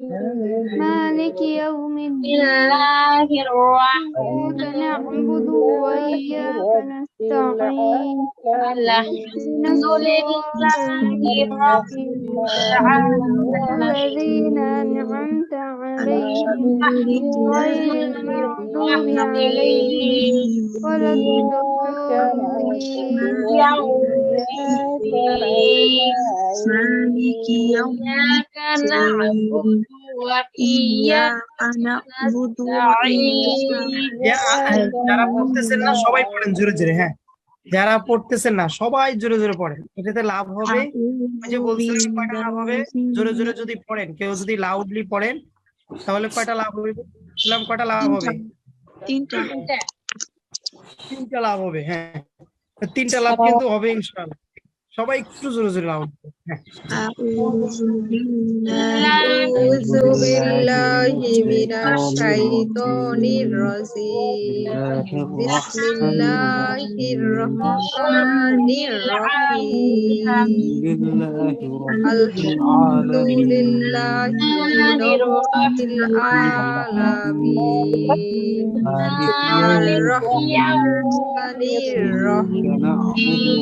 مالك يوم الدين الله الرحمن إياك نعبد وإياك نستعين اهدنا الحمد الصراط لله رب المستقيم الذين العالمين أنعمت عليهم غير المغضوب عليهم ولا الضالين مالك يوم إياك نعبد الدين وإياك إياك نعبد نستعين যারা পড়তেছেন না সবাই পড়েন জোরে জোরে, হ্যাঁ যারা পড়তেছেন না সবাই জোরে জোরে পড়েন, এটাতে লাভ হবে। ওই যে বলছিলাম কয়টা লাভ হবে, জোরে জোরে যদি পড়েন, কেউ যদি লাউডলি পড়েন তাহলে কয়টা লাভ হবে বলছিলাম, কয়টা লাভ হবে? তিনটা তিনটা লাভ হবে, হ্যাঁ তিনটা লাভ কিন্তু হবে ইনশাআল্লাহ। সবাই একটু জোরে জোরে লাভ, হ্যাঁ أعوذ بالله أعوذ بالله من الشيطان الرجيم بسم الله الرحمن الرحيم الحمد لله رب العالمين الرحمن الرحيم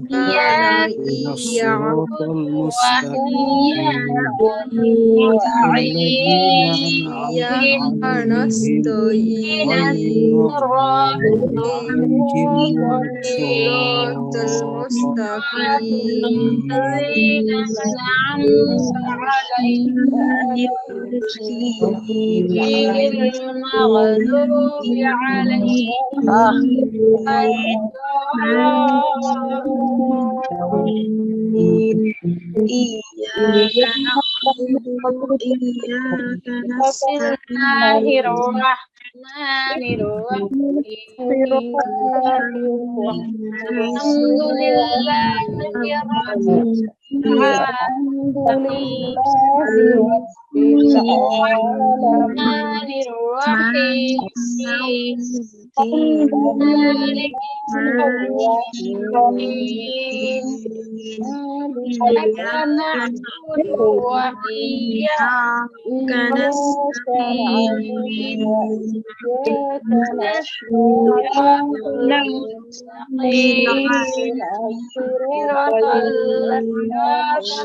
مالك الصراط إياك نستعين صراط المستقيم غير المغضوب عليهم إياك نعبد وإياك الله نستعين الرحمن الرحيم الحمد لله رب العالمين الرحمن الرحيم مالك يوم الدين إياك نعبد وإياك نستعين اهدنا الصراط المستقيم صراط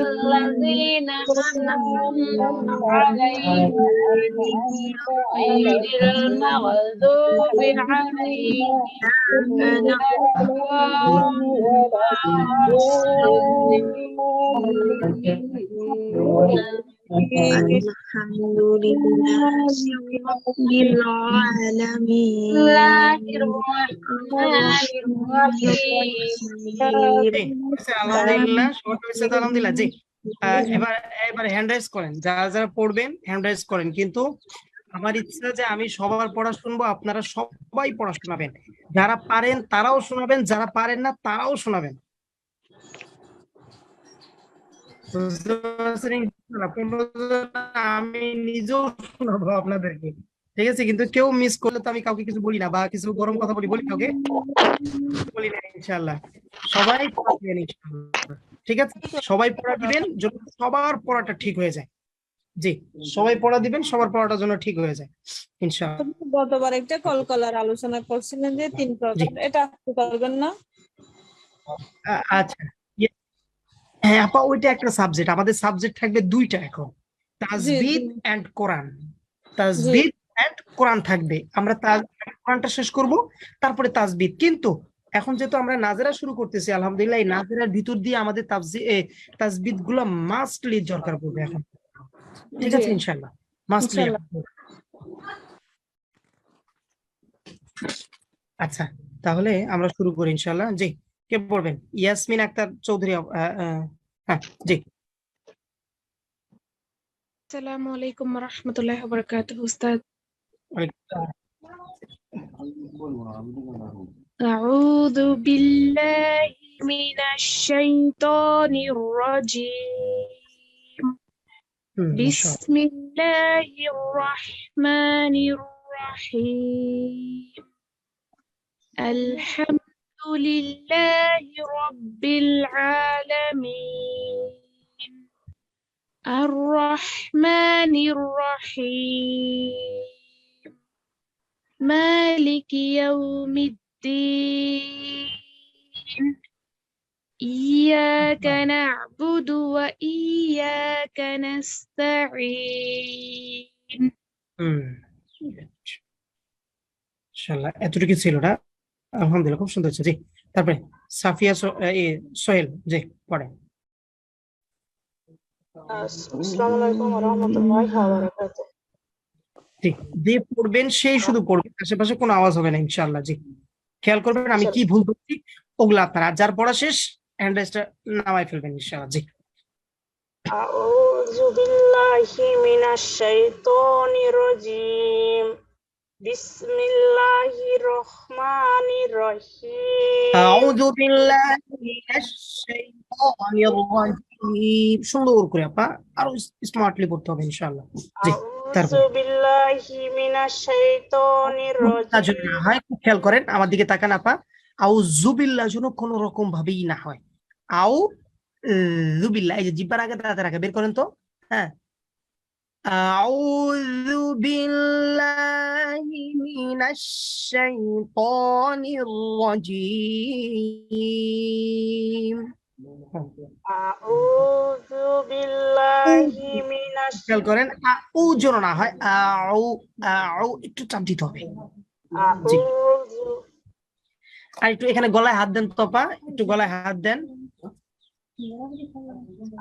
الذين أنعمت عليهم غير المغضوب عليهم ولا الحمد لله رب العالمين আলহামদুলিল্লাহ, সবাই সাথে আলহামদুলিল্লাহ। জি এবার এবার হ্যান্ড রাইজ করেন, যারা যারা পড়বেন হ্যান্ড রাইজ করেন। কিন্তু আমার ইচ্ছা যে আমি সবার পড়া শুনবো, আপনারা সবাই পড়া শোনাবেন, যারা পারেন তারাও শোনাবেন, যারা পারেন না তারাও শোনাবেন। আমি নিজেও শোনাবো আপনাদেরকে, ঠিক আছে? কিন্তু কেউ মিস করলে তো আমি কাউকে কিছু বলি না, বা কিছু গরম কথা বলি কাউকে বলি না ইনশাআল্লাহ। সবাই পড়া দিবেন ইনশাআল্লাহ, ঠিক আছে? সবাই পড়া দিবেন যেন সবার পড়াটা ঠিক হয়ে যায়। জি সবাই পড়া দিবেন, সবার পড়াটা যেন ঠিক হয়ে যায় ইনশাআল্লাহ। গতবার একটা কলকলার আলোচনা করছিলেন যে 3 প্রকার, এটা আপনি করবেন না? আচ্ছা হ্যাঁ আপা, ওইটা একটা সাবজেক্ট, আমাদের সাবজেক্ট থাকবে দুইটা এখন, তাজবিদ এন্ড কোরআন। তাজবিদ এন্ড কোরআন থাকবে, আমরা কোরআনটা শেষ করব, তারপরে তাজবিদ। কিন্তু এখন যেহেতু আমরা নাজেরা শুরু করতেছি আলহামদুলিল্লাহ, এই নাজেরার ভিতর দিয়ে আমাদের তাজবিদ গুলো মাস্টলি দরকার পড়বে এখন, ঠিক আছে? ইনশাআল্লাহ মাস্টলি। আচ্ছা তাহলে আমরা শুরু করি ইনশাআল্লাহ। জি কে পড়বেন? ইয়াসমিন আক্তার চৌধুরী, হ্যাঁ জি। আসসালামু আলাইকুম ওয়া রাহমাতুল্লাহি ওয়া বারাকাতুহু। উস্তাদ, আউযু বিল্লাহি মিনাশ শাইতানির রাজীম। বিসমিল্লাহির রাহমানির রাহিম। আলহামদুলিল্লাহি রাব্বিল আলামিন। الرحمن الرحيم مالك يوم الدين إياك نعبد وإياك نستعين ইনশাআল্লাহ এতটুকু ছিল না আলহামদুলিল্লাহ খুব সুন্দর হচ্ছে জি তারপরে সাফিয়া সোহেল জি পড়ে আসসালামু আলাইকুম ওয়া রাহমাতুল্লাহি ওয়া বারাকাতুহু। ঠিক যে পড়বেন সেই শুধু পড়বেন আশেপাশে কোনো আওয়াজ হবে না ইনশাআল্লাহ জি খেয়াল করবেন আমি কি ভুল করছি ওগুলা আপনারা যার পড়া শেষ হ্যান্ড রেস্টটা নামাই ফেলবেন ইনশাআল্লাহ জি আউযু বিল্লাহি মিনাশ শাইতানির রাজীম বিসমিল্লাহির রহমানির রহিম আউযু বিল্লাহি মিনাশ শাইতানির রাজীম সুন্দর করে আপা আরো স্মার্টলি পড়তে হবে ইনশাআল্লাহ জি তারপর আউযু বিল্লাহি মিনাশ শাইতানির রাজীম না হয় খুব খেয়াল করেন আমার দিকে তাকান আপা আউযু বিল্লাহ যেন কোনো রকম ভাবেই না হয় আউযু বিল্লাহ এই যে জিহ্বার আগে দাঁড়াতে রাখা বের করেন তো হ্যাঁ আউযু বিল্লাহি মিনাশ শাইতানির রাজীম আউযু বিল্লাহি মিনাশ খেয়াল করেন আউ যেন না হয় আউ একটু চাপ দিতে হবে জি আউযু আর একটু এখানে গলায় হাত দেন তোপা একটু গলায় হাত দেন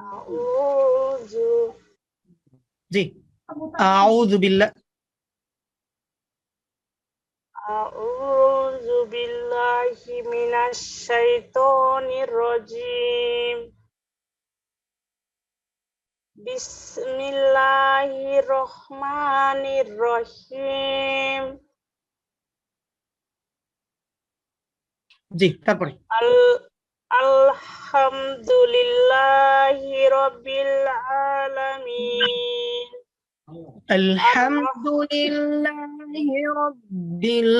আউযু জি আউযু বিল্লাহ আউযু বিল্লাহি মিনাশ শাইতানির রাজীম বিসমিল্লাহির রহমানির রহিম জি তারপরে আলহামদুলিল্লাহি রাব্বিল আলামিন আলহামদুলিল্লাহি রাব্বিল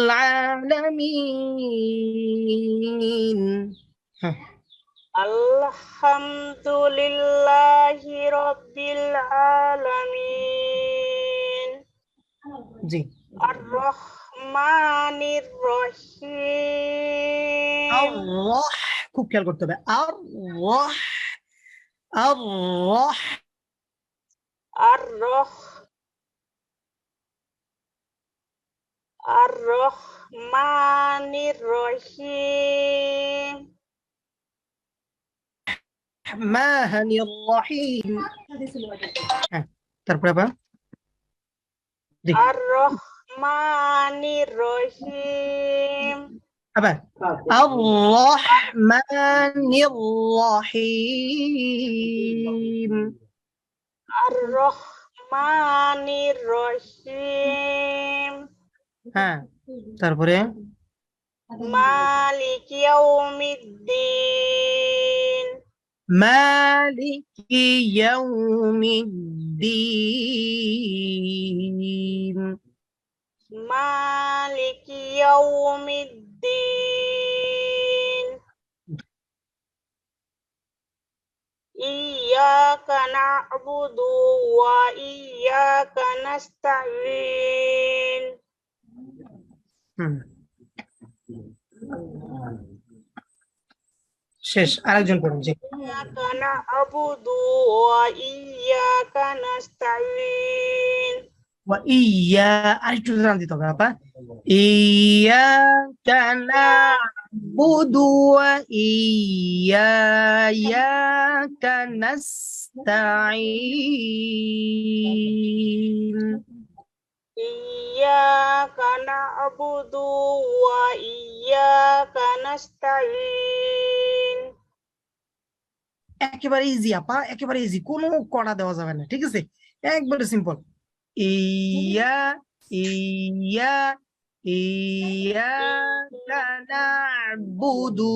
আলামিন আলহামদুলিল্লাহি রাব্বিল আলামিন জি আর রহমানির রহিম আল্লাহ খুব খেয়াল করতে হবে আল্লাহ আল্লাহ আর রহমানির রহিম মাহানির রহিম তারপরে আবার জি আর রহমানির রহিম আবার আর-রহমানির রহিম আর রহমানির রহিম হ্যাঁ তারপরে মালিক ইয়াউমিদ্দিন মালিকি ইয়াউমিদ্দিন মালিক ইয়াউমিদ্দিন ইয়্যাকা না'বুদু ওয়া ইয়্যাকা নাস্তাঈন শেষ আরেকজন পড়ুন জি ইয়্যাকা না'বুদু ওয়া ইয়্যাকা নাস্তাঈন ওয়া ইয়া আরেকটু জান দিতে হবে আপা ইয়াকা না'বুদু ওয়া ইয়্যাকা নাস্তাঈন ইয়্যাকা না'বুদু ওয়া ইয়্যাকা নাস্তাঈন একেবারে ইজি আপা একেবারে ইজি কোনো কড়া দেওয়া যাবে না ঠিক আছে একবারে সিম্পল ইয়া ইয়া ইয়াকা না'বুদু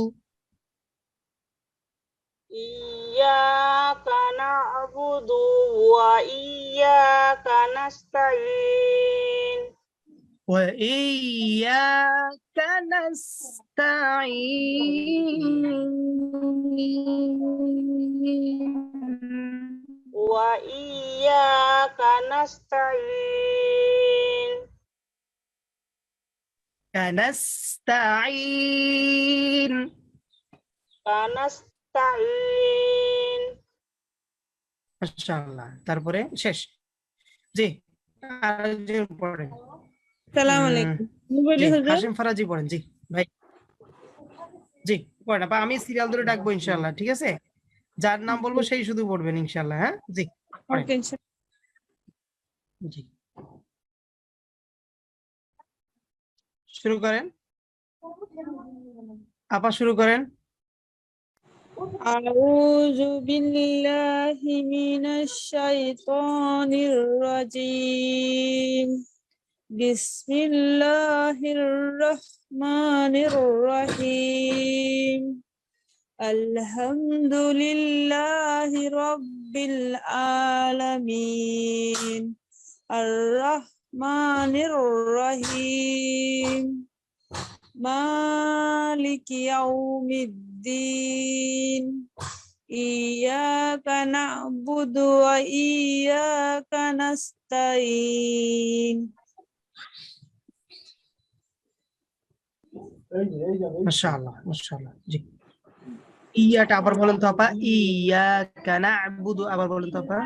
ইয়্যাকা না'বুদু ওয়া ইয়্যাকা নাস্তাঈন ওয়া ইয়াকা নাস্তাঈন وإياك نستعين কানাস্তাইন فنستعين মাশাআল্লাহ। তারপরে শেষ। জি, আরেকজন পড়েন। সালাম আলাইকুম মোবাইলে জি, হুজুর হাশিম ফারাজি পড়েন। জি ভাই, জি পড়েন। আপা আমি সিরিয়াল ধরে ডাকবো ইনশাআল্লাহ, ঠিক আছে? যার নাম বলবো সেই শুধু পড়বেন ইনশাআল্লাহ। হ্যাঁ, জি পড়েন। ওকে জি, শুরু করেন আপা, শুরু করেন। أعوذ بالله من الشيطان الرجيم بسم الله الرحمن الرحيم الحمد لله رب العالمين الرحمن الرحيم مالك يوم الدين إياك نعبد وإياك نستعين মাশাআল্লাহ মাশাআল্লাহ। জি, ইয়াটা আবার বলেন তো আপা। ইয়াকা না'বুদু, আবার বলেন তো আপা।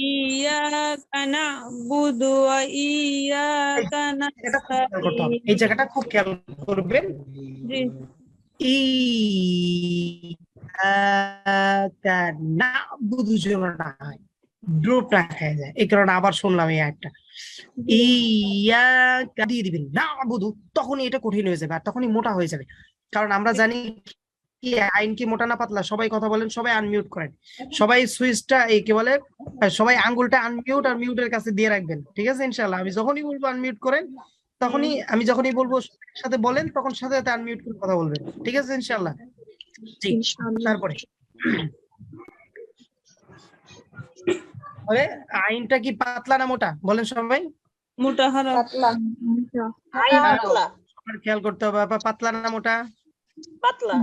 إياك نعبد وإياك এটা খুব খেয়াল করতে হবে, نستعين এই জায়গাটা খুব খেয়াল করবেন। জি ইয়াকা না'বুদু যেন না হয়, ড্রপ না খেয়ে যায়, এই কারণে আবার শুনলাম এই একটা ইয়াকা দিয়ে দিবেন না'বুদু, তখনই এটা কঠিন হয়ে যাবে আর তখনই মোটা হয়ে যাবে। কারণ আমরা জানি কি আইন কি মোটা না পাতলা। সবাই কথা বলেন, সবাই আনমিউট করেন, সবাই সুইচটা এই কি বলে, সবাই আঙ্গুলটা আনমিউট আর মিউটের কাছে দিয়ে রাখবেন, ঠিক আছে ইনশাআল্লাহ। আমি যখনই বলবো আনমিউট করেন, তখনই আমি যখনই বলবো সাথে বলেন, তখন সাথে সাথে আনমিউট করে কথা বলবেন, ঠিক আছে ইনশাআল্লাহ। জি, তারপরে আইনটা কি পাতলা না মোটা বলেন সবাই। মোটা হারাম আইন পাতলা সবার খেয়াল করতে হবে আপা, পাতলা না মোটা। পাতলা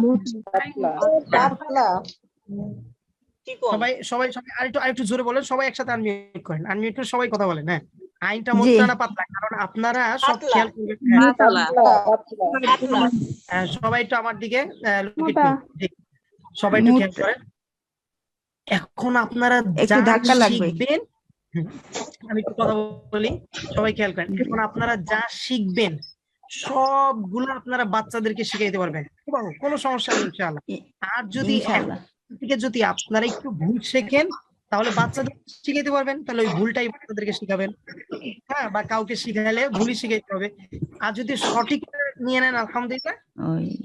কি কোন সবাই সবাই সবাই আরেকটু জোরে বলেন, সবাই একসাথে আনমিউট করেন, আনমিউট করে সবাই কথা বলেন। হ্যাঁ, আইনটা মোটা না পাতলা, কারণ আপনারা সব পাতলা। খেয়াল করবেন। হ্যাঁ, পাতলা সবাই একটু আমার দিকে look at me, জি, সবাই একটু খেয়াল করেন। এখন আপনারা যা শিখবেন, আমি একটু কথা বলি, সবাই খেয়াল করেন। এখন আপনারা যা শিখবেন সবগুলো আপনারা বাচ্চাদেরকে শিখাইতে পারবেন, কোনো সমস্যা নেই ইনশাআল্লাহ। আর যদি থেকে যদি আপনারা একটু ভুল শেখেন, তাহলে বাচ্চাদের শিখাইতে পারবেন, তাহলে ওই ভুলটাই বাচ্চাদেরকে শিখাবেন। হ্যাঁ, বা কাউকে শিখাইলে ভুলই শিখাইতে হবে। আর যদি সঠিক নিয়ে নেন, আলহামদুলিল্লাহ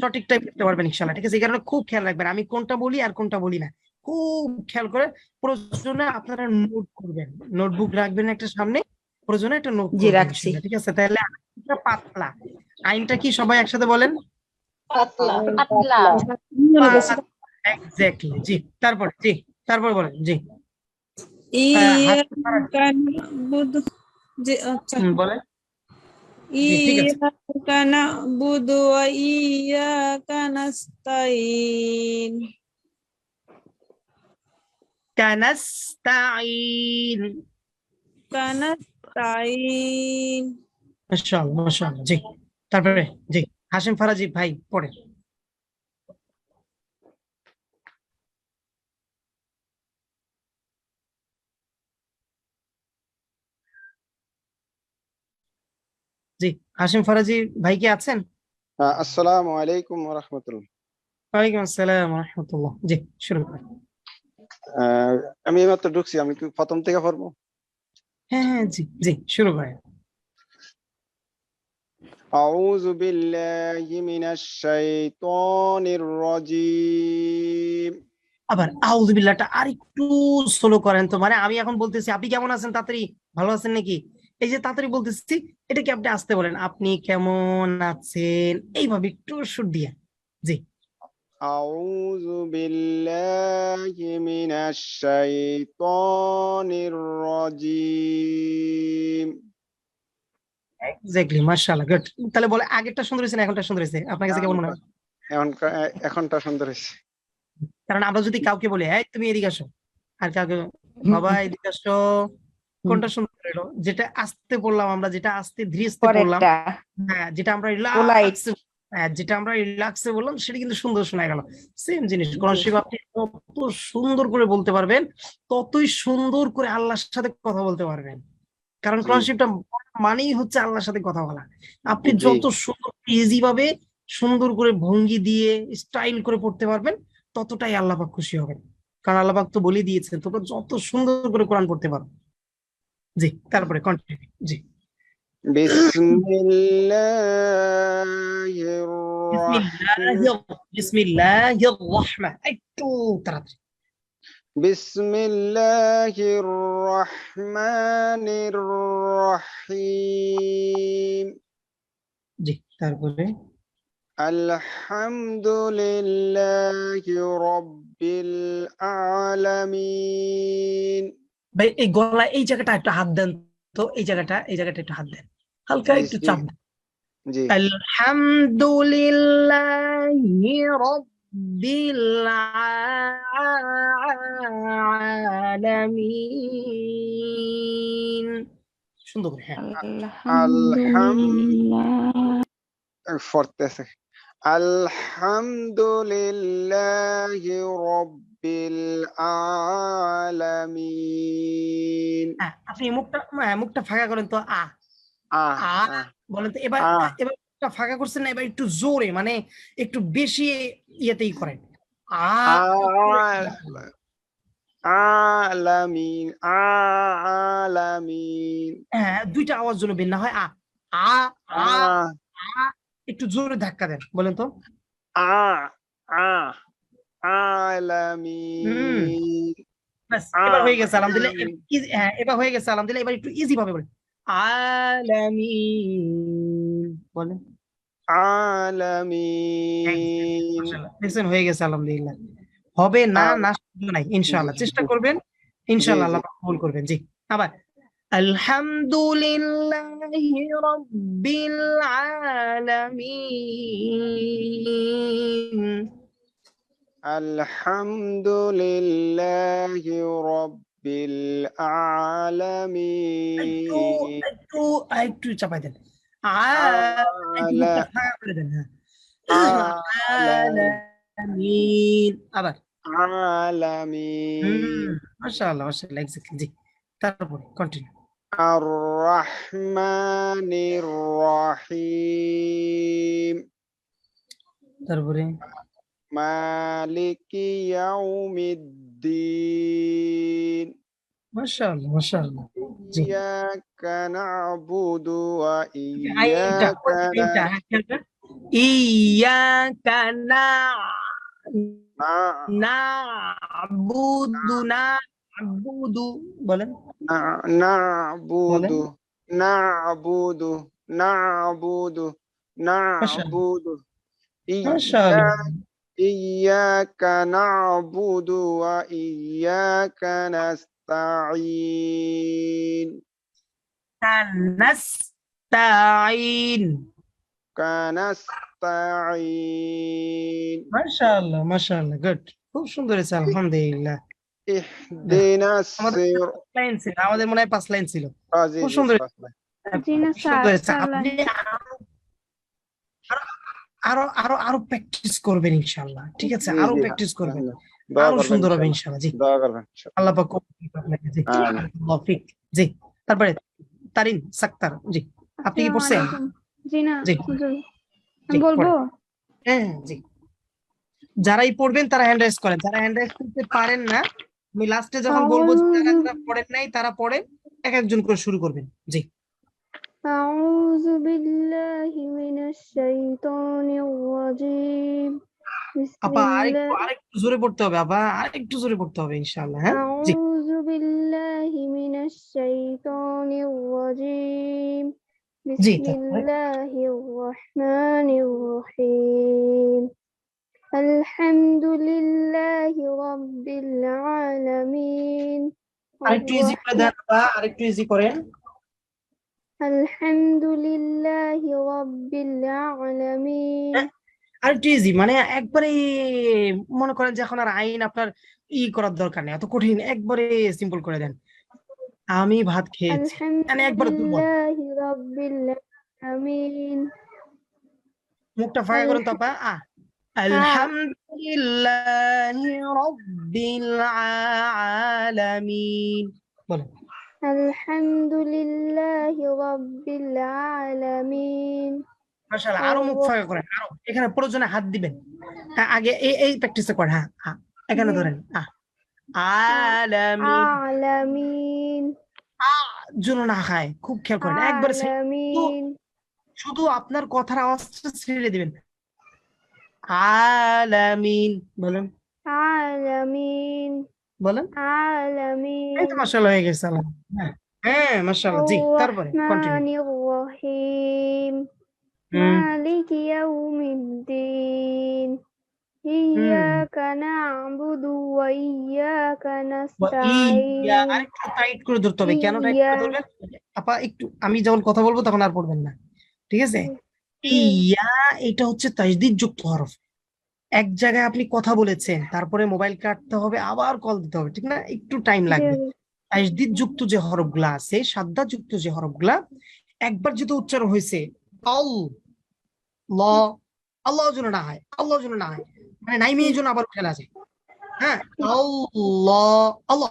সঠিকটাই করতে পারবেন ইনশাআল্লাহ, ঠিক আছে? এই কারণে খুব খেয়াল রাখবেন আমি কোনটা বলি আর কোনটা বলি না, খুব খেয়াল করে। প্রয়োজনে আপনারা নোট করবেন, নোটবুক রাখবেন একটা সামনে, প্রয়োজনে একটা নোট রাখছি, ঠিক আছে? তাহলে আইনটা পাতলা, আইনটা কি সবাই একসাথে বলেন? পাতলা এক্স্যাক্টলি। জি, তারপর বলেন। জি, إياك نعبد জি আচ্ছা বলেন। জি, ঠিক আছে। إياك نعبد وإياك نستعين কানাস্তাইন। نستعين মাশাআল্লাহ মাশাআল্লাহ। জি, তারপরে জি, হাশিম ফারাজি ভাই পড়েন। জি, হাশিম ফারাজি ভাই কি আছেন? আসসালামু আলাইকুম ওয়া রাহমাতুল্লাহ। ওয়ালাইকুম আসসালাম ওয়া রাহমাতুল্লাহ। জি, শুরু করেন। আমি এইমাত্র ঢুকছি, আমি কি প্রথম থেকে পড়বো? হ্যাঁ হ্যাঁ, জি জি, শুরু করেন। আউযু বিল্লাহি মিনাশ শাইতানির রাজীম। আবার আউযু বিল্লাহটা আরেকটু স্লো করেন তো। মানে আমি এখন বলতেছি আপনি কেমন আছেন, তাড়াতাড়ি ভালো আছেন নাকি, এই যে তাড়াতাড়ি বলতেছি, এটা কি আপনি আসতে বলেন আপনি কেমন আছেন, এইভাবে একটু সুর দিয়ে। জি, আউযু বিল্লাহি মিনাশ শাইতানির রাজীম। এক্স্যাক্টলি, মাশাআল্লাহ, গুড। তাহলে বলে আগেরটা সুন্দর হয়েছে না এখনটা সুন্দর হয়েছে, আপনার কাছে কেমন মনে হয়? এখনটা সুন্দর হয়েছে। কারণ আমরা যদি কাউকে বলি এই তুমি এদিকে আসো, আর কাউকে বাবা এদিকে আসো। কোনটা সুন্দর হলো? যেটা আস্তে বললাম আমরা, যেটা আস্তে ধীরে আস্তে বললাম, পরেরটা হ্যাঁ, যেটা আমরা পোলাইট। রিল্যাক্স, হ্যাঁ, যেটা আমরা রিল্যাক্সে বললাম সেটা কিন্তু সুন্দর শোনা গেল। সেম জিনিস কোরআন শরীফ আপনি যত সুন্দর করে বলতে পারবেন, ততই সুন্দর করে আল্লাহর সাথে কথা বলতে পারবেন। কারণ জি কোরআন শরীফটা মানেই হচ্ছে আল্লাহর সাথে কথা বলা। আপনি জি যত সুন্দর ইজি ভাবে সুন্দর করে ভঙ্গি দিয়ে স্টাইল করে পড়তে পারবেন, ততটাই আল্লাহ পাক খুশি হবেন। কারণ আল্লাহ পাক তো বলে দিয়েছেন তোমরা যত সুন্দর করে কোরআন পড়তে পারো। জি, তারপরে কন্টিনিউ। জি, বিসমিল্লাহির বিসমিল্লাহির রহমান, একটু তাড়াতাড়ি। বিসমিল্লাহির রহমানির রহিম জি, তারপরে আলহামদুলিল্লাহি রাব্বিল আলামিন। ভাই এই গলা এই জায়গাটা একটু হাত দেন তো, এই জায়গাটা একটু হাত দেন, হালকা জি একটু জি চাপ দেন। জি আলহামদুলিল্লাহি রাব্বিল আলামিন। সুন্দর করে, হ্যাঁ। Forte. Alhamdulillahi Rabbil Alamin. হ্যাঁ, আপনি মুখটা ফাঁকা করেন তো, আ Ah, আ ah, বলেন তো। এবার ah, এবার মুখটা ফাঁকা করছেন না, এবার একটু জোরে, মানে একটু বেশি ইয়েতেই করেন। আ Alamin, Alamin. হ্যাঁ, দুইটা আওয়াজ যেন বের না হয়। আ আ আ Ah, আ একটু জোরে ধাক্কা দেন, বলেন তো। ah, ah, হুম, Alamin. ব্যাস এবার হয়ে গেছে আলহামদুলিল্লাহ। Alamin. হ্যাঁ, এবার হয়ে গেছে আলহামদুলিল্লাহ। এবার একটু ইজি ভাবে বলেন, আলামিন বলেন। Alamin. মাশাআল্লাহ, দেখছেন হয়ে গেছে আলহামদুলিল্লাহ। হবে না, Ah, না শুধু নাই, ইনশাআল্লাহ জি চেষ্টা করবেন, জি ইনশাআল্লাহ জি আল্লাহ কবুল করবেন। জি, আবার আলহামদুলিল্লাহি রাব্বিল আলামিন। আলহামদুলিল্লাহি রাব্বিল একটু আলামিন। একটু একটু চাপাই দেন। একটু আলা মুখটা ফাঁকা করে দেন, হ্যাঁ। আলা আলামিন, আবার। আলামিন। মাশাআল্লাহ মাশাআল্লাহ, এক্স্যাক্টলি। জি, তারপরে কন্টিনিউ। আর রহমানির রহিম। তারপরে মালিকি ইয়াউমিদ্দিন। মাশাআল্লাহ মাশাআল্লাহ। জি, ইয়াকা না'বুদু ওয়া এইটা ইয়াকা এইটা ইয়াকা না'বুদু বলেন, বলেন। na'budu na'budu na'budu মাশাআল্লাহ na'budu মাশাআল্লাহ। iyyaka na'budu wa iyyaka nasta'in নাস্তাইন, kanasta'in মাশাআল্লাহ মাশাআল্লাহ, গুড, খুব সুন্দর হয়েছে আলহামদুলিল্লাহ। ihdinas আমাদের sir 5 লাইন ছিল, আমাদের মনে হয় 5 লাইন ছিল। জি খুব জি সুন্দর, জি না খুব সুন্দর হয়েছে। স্যার, আপনি আরো আরো আরো আরো প্র্যাকটিস করবেন ইনশাআল্লাহ, ঠিক আছে? জি আরো জি প্র্যাকটিস করবেন, দোয়া আরো করবেন সুন্দর হবে ইনশাআল্লাহ ইনশাআল্লাহ। জি, দোয়া করবেন আল্লাহ পাক কবুল করুন আপনাকে। জি, আমিন আল্লাহ ফিক। জি, তারপরে তারিন সাক্তার। জি, আপনি কি আসসালামু পড়ছেন? আলাইকুম। জি না জি হুজুর, জি আমি বলবো। পড়েন। হ্যাঁ হ্যাঁ, জি, যারাই পড়বেন তারা হ্যান্ড রাইজ করেন, যারা হ্যান্ড রাইজ করতে পারেন না আমি লাস্টে যখন বলবো যে যারা আউযু যারা পড়েন নাই তারা পড়েন, এক একজন করে শুরু করবেন। জি, আউযু বিল্লাহি মিনাশ শাইতানির রাজীম। আপা বিসমিল্লাহ আরেকটু জোরে পড়তে হবে, আপা আরেকটু জোরে পড়তে হবে ইনশাআল্লাহ। হ্যাঁ, জি আউযু বিল্লাহি মিনাশ শাইতানির রাজীম। জি, তারপরে বিসমিল্লাহির রহমানির রহিম। আলহামদুলিল্লাহি রাব্বিল আলামিন। আরেকটু ইজি করে দেন আপা, আরেকটু ইজি করেন। আলহামদুলিল্লাহি রাব্বিল আলামিন। আর একটু ইজি, মানে একবারে মনে করেন যে এখন আর আইন আপনার করার দরকার নেই, এত কঠিন, একবারে সিম্পল করে দেন। আমি ভাত খেয়েছি, মানে একবার দুর্বল। আলহামদুলিল্লাহি রাব্বিল আলামিন। মুখটা ফাঁকা করেন তো আপা। আলহামদুলিল্লাহি রাব্বিল আলামিন বলেন। আলহামদুলিল্লাহি রাব্বিল আলামিন। মাশাআল্লাহ, আরো মুখ ফাঁকা করেন, আরো এখানে প্রয়োজনে হাত দিবেন। আগে এই প্র্যাকটিসটা করেন। হ্যাঁ, এখানে ধরেন। আলামিন, আলামিন জন্য না খায়, খুব খেয়াল করেন, একবার আলামিন শুধু আপনার কথার আওয়াজটা ছেড়ে দিবেন। আলামিন বলেন, আলামিন বলেন। এই আলামিন। তো মাশাআল্লাহ হয়ে গেছে। হ্যাঁ হ্যাঁ, মাশাআল্লাহ। জি, তারপরে কন্টিনিউ। আর-রহমানির রহিম মালিকি ইয়াউমিদ্দিন ইয়্যাকা না'বুদু ওয়া ইয়্যাকা নাস্তাঈন। আরেকটু টাইট করে ধরতে হবে। কেন টাইট করে ধরবেন আপা? একটু আমি যখন কথা বলবো তখন আর পড়বেন না, ঠিক আছে? ইয়া, এটা হচ্ছে তাজদিদ যুক্ত হরফ। এক জায়গায় আপনি কথা বলেছেন, তারপরে মোবাইল কাটতে হবে, আবার কল দিতে হবে, ঠিক না? একটু টাইম লাগবে। তাজদিদ যুক্ত যে হরফগুলা আছে, সাদ্দা যুক্ত যে হরফগুলা, একবার যদি উচ্চারণ হয়েছে আল্লাহ, আল্লাহ যেন না হয়, আল্লাহ যেন না হয়, মানে নাইমের জন্য আবার উঠে না যায়। হ্যাঁ, আল্লাহ, আল্লাহ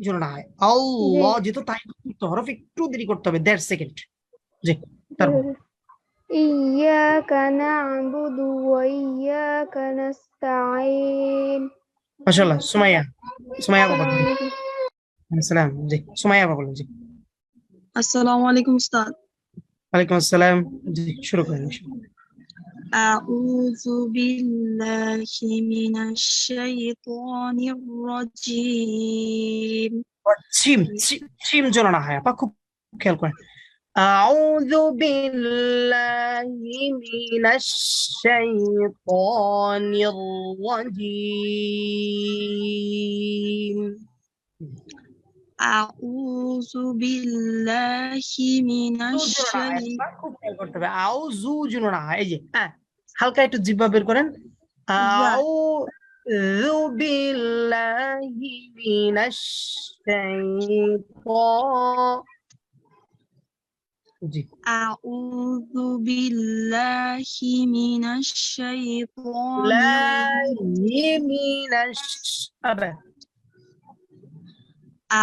যেন না হয়। আল্লাহ যেহেতু তাজদিদ যুক্ত হরফ, একটু দেরি করতে হবে, 1.5 সেকেন্ড। জি, তারপর ইয়্যাকা না'বুদু ওয়া ইয়্যাকা নাস্তাঈন। মাশাআল্লাহ। সুমাইয়া, সুমাইয়া বাবা বলেন। আসসালাম। জি, সুমাইয়া বাবা বলেন। জি, আসসালামু আলাইকুম উস্তাদ। ওয়ালাইকুম আসসালাম। জি, শুরু করেন। আউযু বিল্লাহি মিনাশ শাইতানির রাজীম। চিম চিম যেন না হয় আপা, খুব খেয়াল করেন। আউযু বিল্লাহি মিনাশ শাইতানির রাজীম। আউযু বিল্লাহি মিনাশ শাইতানির খুব খেয়াল করতে হবে, আউযু যেন না হয়। এই যে হালকা একটু জিহ্বা বের করেন। আউযু বিল্লাহি মিনাশ শাইতানির। জি, আউযু বিল্লাহি মিনাশ শাইতানির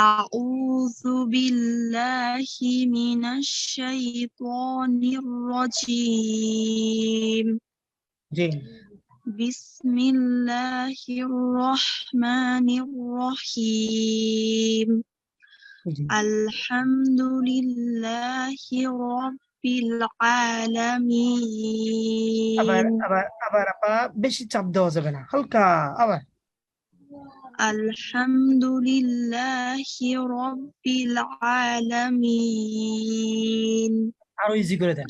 আউযু বিল্লাহি মিনাশ শাইতানির রাজীম। জি, বিসমিল্লাহির রহমানির রহিম। জি। আলহামদুলিল্লাহি রাব্বিল আলামিন। আবার আপা বেশি চাপ দেওয়া যাবে না, হালকা। আবার আলহামদুলিল্লাহি রাব্বিল আলামিন। আরো ইজি করে দেন।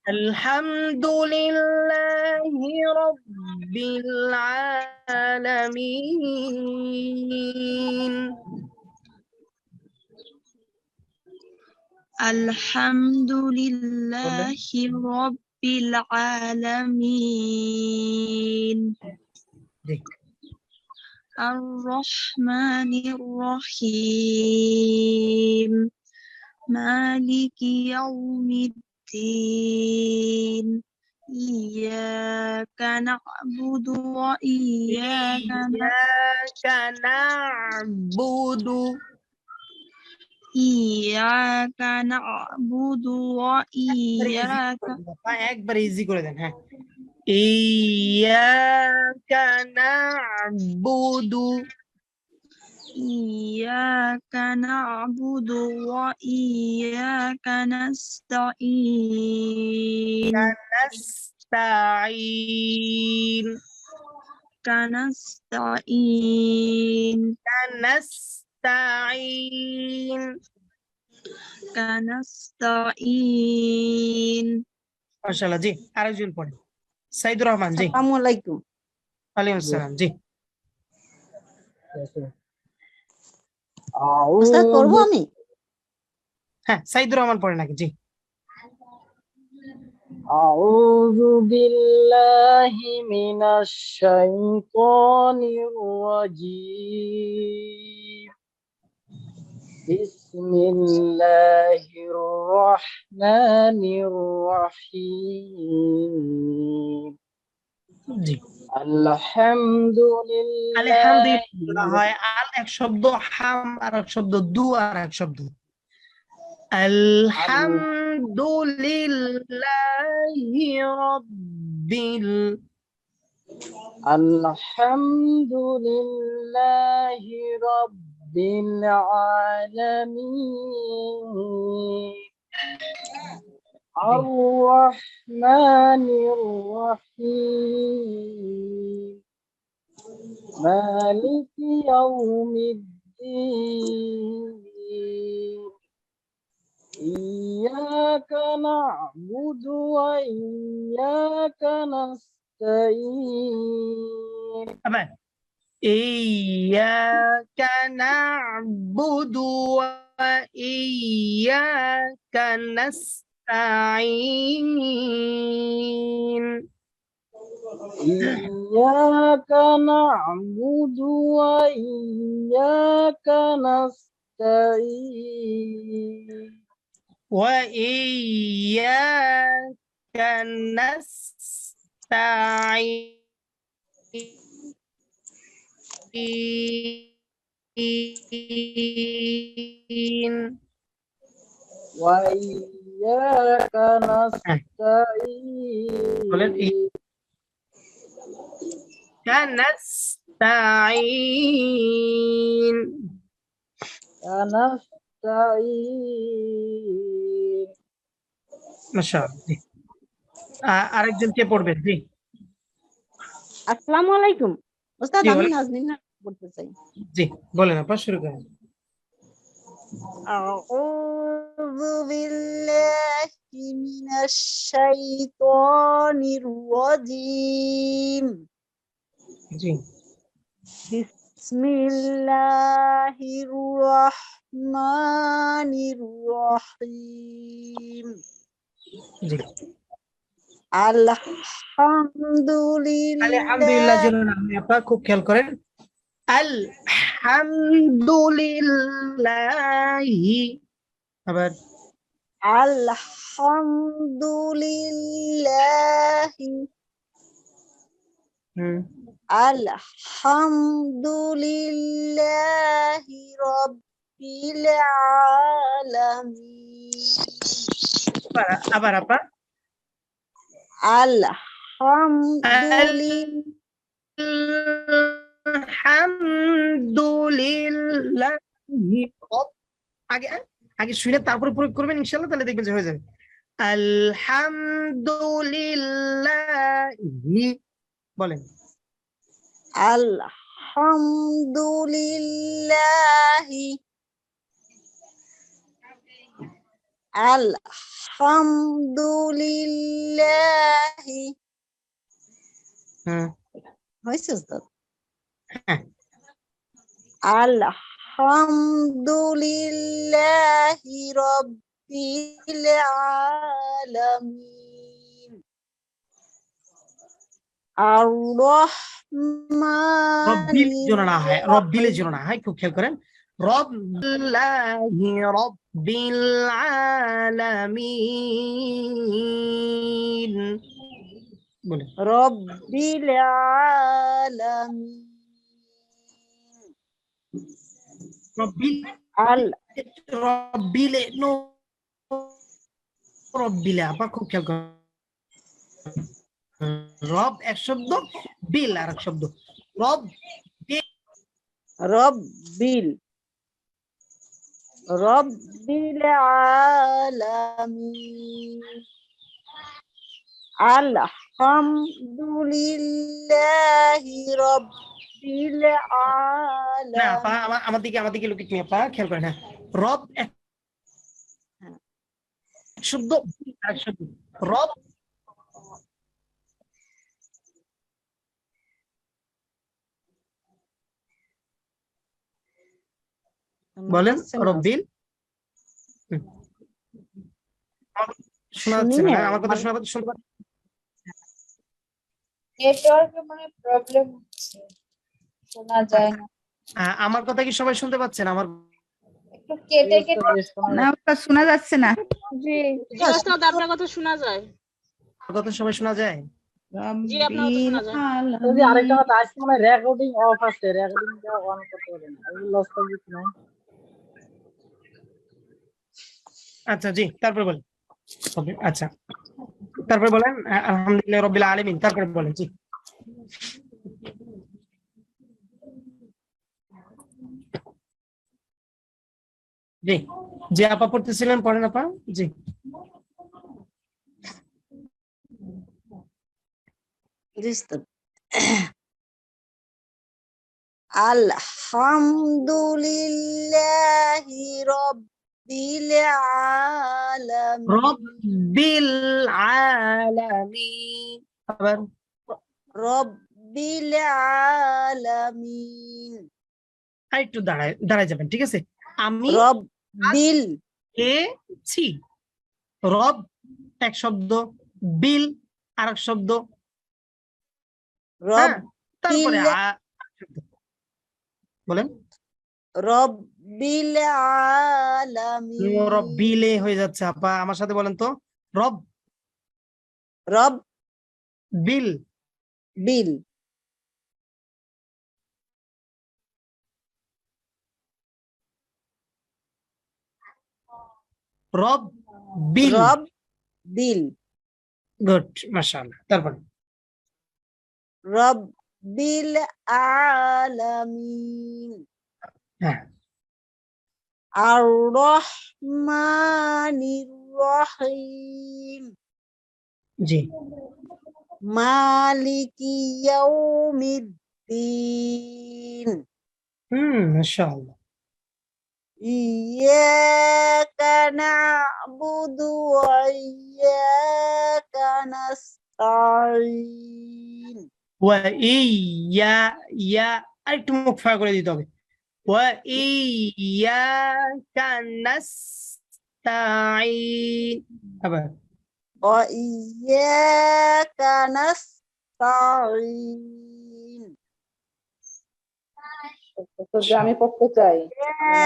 আলহামদুলিল্লাহি রাব্বিল আলামিন। আলহামদুলিল্লাহি রাব্বিল আলামিন। জি, আর-রহমানির রহিম মালিকি ইয়াউমিদ্দিন ইয়্যাকা না'বুদু ওয়া ইয়্যাকা না'বুদু ওয়া ইয়্যাকা। একবার ইজি করে দেন। হ্যাঁ, ইয়াকা না'বুদু ওয়া ইয়্যাকা নাস্তাঈন। নাস্তাঈন কানাস্তাঈন কানাস্তাঈন। মাশাআল্লাহ। জি, আরেকজন পড়েন। সাইদুর রহমান। জি, আসসালামু আলাইকুম। ওয়ালাইকুম আসসালাম। জি, উস্তাদ পড়বো আমি? হ্যাঁ, সাইদুর রহমান পড়েন নাকি? জি, أعوذ بالله من الشيطان الرجيم بسم الله الرحمن الرحيم জি الحمد আলহামদুলিল্লাহ لله হয় আল এক শব্দ, হাম আর এক শব্দ, দু আর এক শব্দ। আলহামদুলিল্লাহি রাব্বিল الحمد لله رب العالمين الرحمن الرحيم مالك يوم الدين إياك نعبد وإياك نستعين আবার ইyyaka না'বুদু ওয়া ইyyaka নাস্তাঈন إياك نعبد وإياك نستعين وإياك نستعين وإياك বলেন نستعين نستعين نستعين মাশাআল্লাহ। আরেকজন কে পড়বেন? জি আসসালামু আলাইকুম ওস্তাদ, জি, আমি ওয়ালাইকুম। নাজনীন বলতে চাই। জি বলেন আপা, শুরু করেন। আউযু বিল্লাহি মিনাশ শাইতানির রাজীম। জি বিসমিল্লাহির রাহমানির রাহিম। জি আলহামদুলিল্লাহ আলহামদুলিল্লাহ জন্য না, আপা খুব খেয়াল করেন। আলহামদুলিল্লাহি, আবার আলহামদুলিল্লাহি আলহামদুলিল্লাহি রাব্বিল আলামিন। আবার আপা আলহামদুলিল্লাহ। আগে আগে শুনে তারপরে প্রয়োগ করবেন ইনশাআল্লাহ, তাহলে দেখবেন যে হয়ে যাবে। আলহামদুলিল্লাহ বলেন। আলহামদুলিল্লাহি আলহামদুলিল্লাহি হয়েছে উস্তাদ? আলহামদুলিল্লাহি রাব্বিল আলামিন রব্বিল জন্য না হয়, আর-রহমানির রব্বিলের জন্য না হয়, খুব খেয়াল করেন। রব্বিল্লাহি রব্বিল আলামিন বলেন। রব্বিল আলামিন রব্বিল আল রব্বিলে নো রব্বিলে আপা খুব খেয়াল করেন। রব এক শব্দ, বিল আর এক শব্দ। রব রব্বিল রব্বিল আলামিন আলহামদুলিল্লাহি রাব্বিল না আপা, আলামিন। আমার দিকে লোকে তুমি আপা খেয়াল করেন। হ্যাঁ, রব এক শব্দ, বিল আর এক শব্দ। রব বলেন। রব্বিল শোনা যাচ্ছে না? আমার কথা শুনতে পাচ্ছেন? নেটওয়ার্কে মানে প্রবলেম হচ্ছে, শোনা যায় না, আমার কথা কি সবাই শুনতে পাচ্ছেন? আমার একটু কেটে কেটে না ওটা শোনা যাচ্ছে না। জি জি ওস্তাদ আপনার কথা শোনা যায়। কথা সবাই শোনা যায়? জি আপনার কথা শোনা যায়। যদি আরেকটা কথা, আজকে মানে রেকর্ডিং অফ আছে, রেকর্ডিংটা অন করতে হবে না, এই লস তো কিছু নাই। আচ্ছা জি, তারপর বলেন। আচ্ছা, তারপর বলেন আলহামদুলিল্লাহ রাব্বিল আলামিন, তারপর বলেন। জি জি যে আপা পড়তেছিলেন পড়েন আপা। জি আলহামদুলিল্লাহি রব্বিল আলামিন। রব্বিল আলামিন। আবার রব্বিল আলামিন। একটু দাঁড়ায় যাবেন, ঠিক আছে? আমি রব্বিল এছি, রব এক শব্দ, বিল আর এক শব্দ, হ্যাঁ, তারপরে শব্দ বলেন। রব্বিল আলামিন। রব্বিলে হয়ে যাচ্ছে আপা, আমার সাথে বলেন তো। রব রব বিল বিল। রব বিল। রব বিল। গুড, মাশাআল্লাহ। তারপর রব্বিল আলামিন। হ্যাঁ, আর রহমানির রহিম। জি মালিকি ইয়াউমিদ্দিন। মাশাআল্লাহ। ইয়াকা না'বুদু ওয়া ইয়াকা নাস্তাঈন। ওয়া ইয়া আরেকটু মুখ ফাঁকা করে দিতে হবে। ওয়া ইয়াকা নাস্তাঈন। আবার ওয়া ইয়াকা নাস্তাঈন। আমি পড়তে চাই।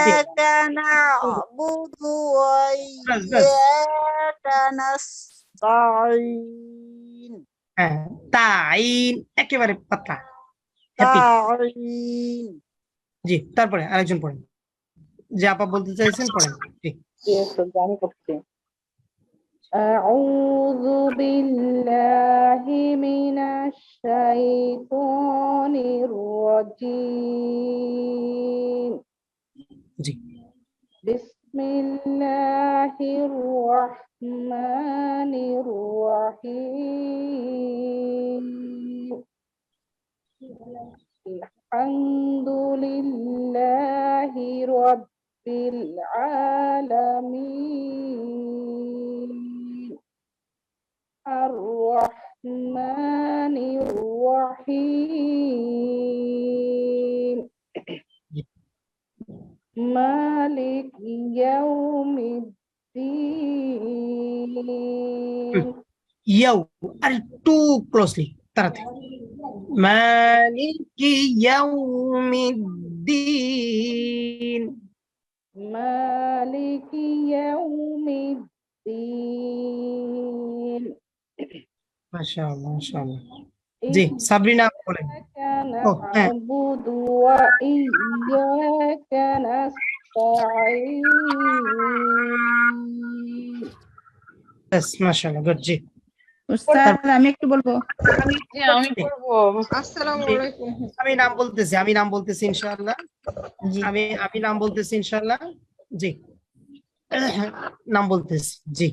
ইয়াকা না'বুদু ওয়া বাস বাস, ইয়াকা নাস্তাঈন। হ্যাঁ, তাইন একেবারে পাতলা, হ্যাপি। তাঈন। জি, তারপরে আরেকজন পড়েন, যে আপা বলতে চাইছেন পড়েন। জি আমি পড়ছি। أعوذ بالله من الشيطان الرجيم. জি بسم الله الرحمن الرحيم. الحمد لله رب العالمين. الرحمن الرحيم. مالك يوم الدين. ইয়াও আর একটু ক্লোজলি, তাড়াতাড়ি। মালিকি ইয়াউমিদ্দিন। مالك يوم الدين. মাশাআল্লাহ মাশাআল্লাহ। জি সাবরিনা বলেন। إياك ও হ্যাঁ, نعبد وإياك نستعين. বাস মাশাআল্লাহ, গুড। জি উস্তাদ আমি একটু বলবো। জি আমি পড়বো। আসসালামু আলাইকুম। আমি নাম বলতেছি ইনশাআল্লাহ। জি আমি নাম বলতেছি ইনশাআল্লাহ। জি নাম বলতেছি। জি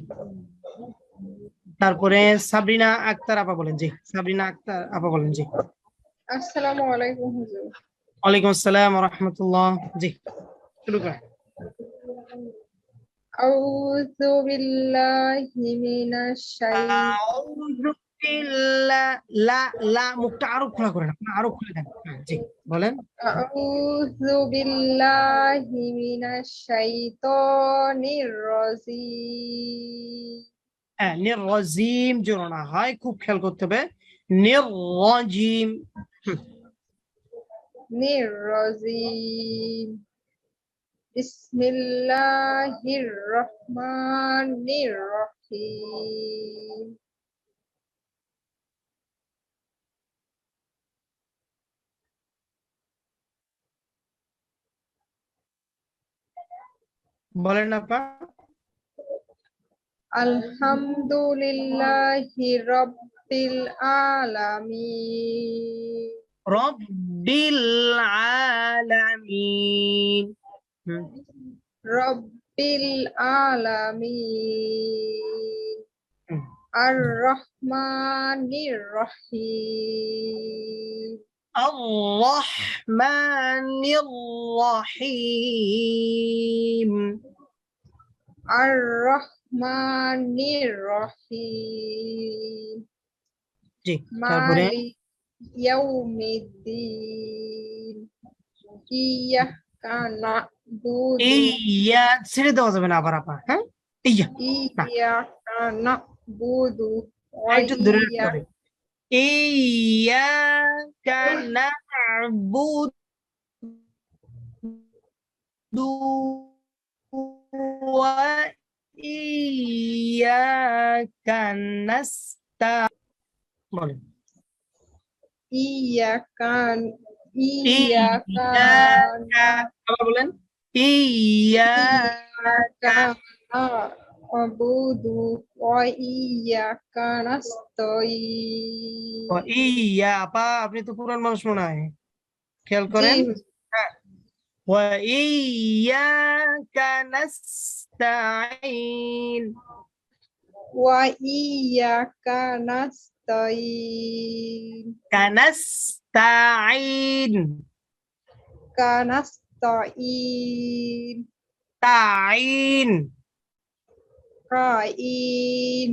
তারপরে সাবরিনা আক্তার আপা বলেন। জি সাবরিনা আক্তার আপা বলেন। জি আসসালামু আলাইকুম হুজুর। ওয়ালাইকুম আসসালাম ওয়া রাহমাতুল্লাহ। জি শুরু করেন। আউযু বিল্লাহি মিনাশ আউযু বিল্লাহ, লা মুখটা আরো খোলা করেন, আপনি আরো খুলে দেন। হ্যাঁ, জি বলেন। আউযু বিল্লাহি মিনাশ শাইতানির রাজিম। হ্যাঁ নির্রাজিম যেন না হয়, খুব খেয়াল করতে হবে। নির্রাজিম। নির্রাজিম। বিসমিল্লাহির রহমানির রহিম। বলেন আপা। আলহামদুলিল্লাহি রাব্বিল আলামিন। রব্বিল আলামিন। রব্বিল আলামিন। হুম। আর রহমানির রহিম। আর-রহমানির রহিম। আর রহমানির রহিম। জি তারপরে মালিক ইয়াউমিদ্দিন। ইয়াকা না'বুদু ইয়া ছেড়ে দেওয়া যাবে না আবার আপা। হ্যাঁ ইয়া না, ইয়াকা না'বুদু ওয়া একটু ধরে রাখতে হবে। ইয়াকা না'বুদু ওয়া ইয়াকা নাস্তাইন। বলেন ইয়াকা ইয়াকা, আবার বলেন ইয়াকা না'বুদু ওয়া ইয়াকা নাস্তাইন। ও ইয়া। আপা আপনি তো পুরান মানুষ মনে হয়, খেয়াল জি করেন। হ্যাঁ ওয়া ইয়াকা নাস্তাইন। ওয়া ইয়াকা নাস্তাইন। কানাস্তাইন। কানাস্তাইন। তাইন। কাইন।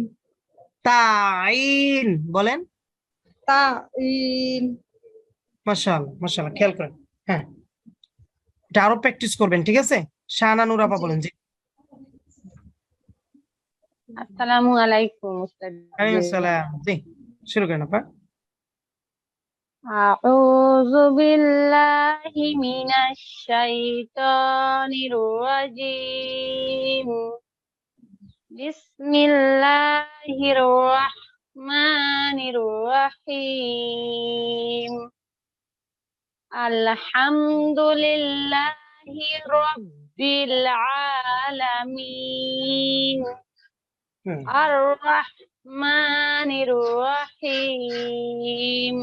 তাইন। বলেন তাইন। মাশাআল্লাহ মাশাআল্লাহ, খেয়াল করেন। হ্যাঁ এটা আরো প্র্যাকটিস করবেন, ঠিক আছে? শাহানা নূর আপা বলেন। জি আসসালামু আলাইকুম উস্তাদ। ওয়ালাইকুম আসসালাম। জি শুরু করেন আপা। আউযু বিল্লাহি মিনাশ শাইতানির রাজিম। বিসমিল্লাহির রহমানির রহিম। আলহামদুলিল্লাহি রাব্বিল আলামিন। আর-রহমানির রহিম।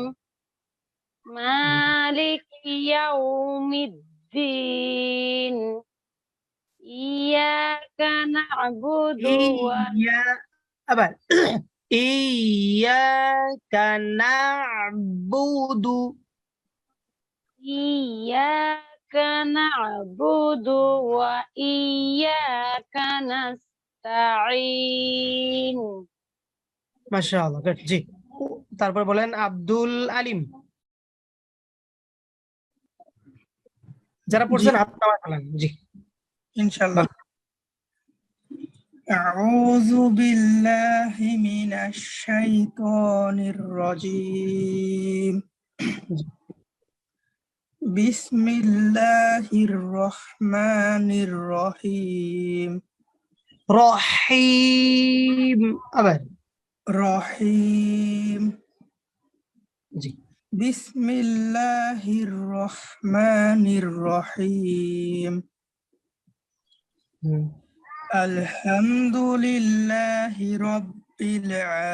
মালিকি ইয়াউমিদ্দিন। ইয়াকা না'বুদু ওয়া আবার ইয়াকা না'বুদু। ইয়াকা না'বুদু ওয়া ইয়াকা নাস্তাইন। মাশাআল্লাহ গুড। জি তারপর বলেন আব্দুল আলিম। যারা পড়ছেন হাত নামায় ফেলেন। জি ইনশাআল্লাহ। আউযু বিল্লাহি মিনাশ শাইতানির রাজিম। বিসমিল্লাহির রহমানির রহিম। রহিম। আবার রহিম। জি বিসমিল্লাহির রহমানির রহিম। আলহামদুলিল্লাহি রাব্বিল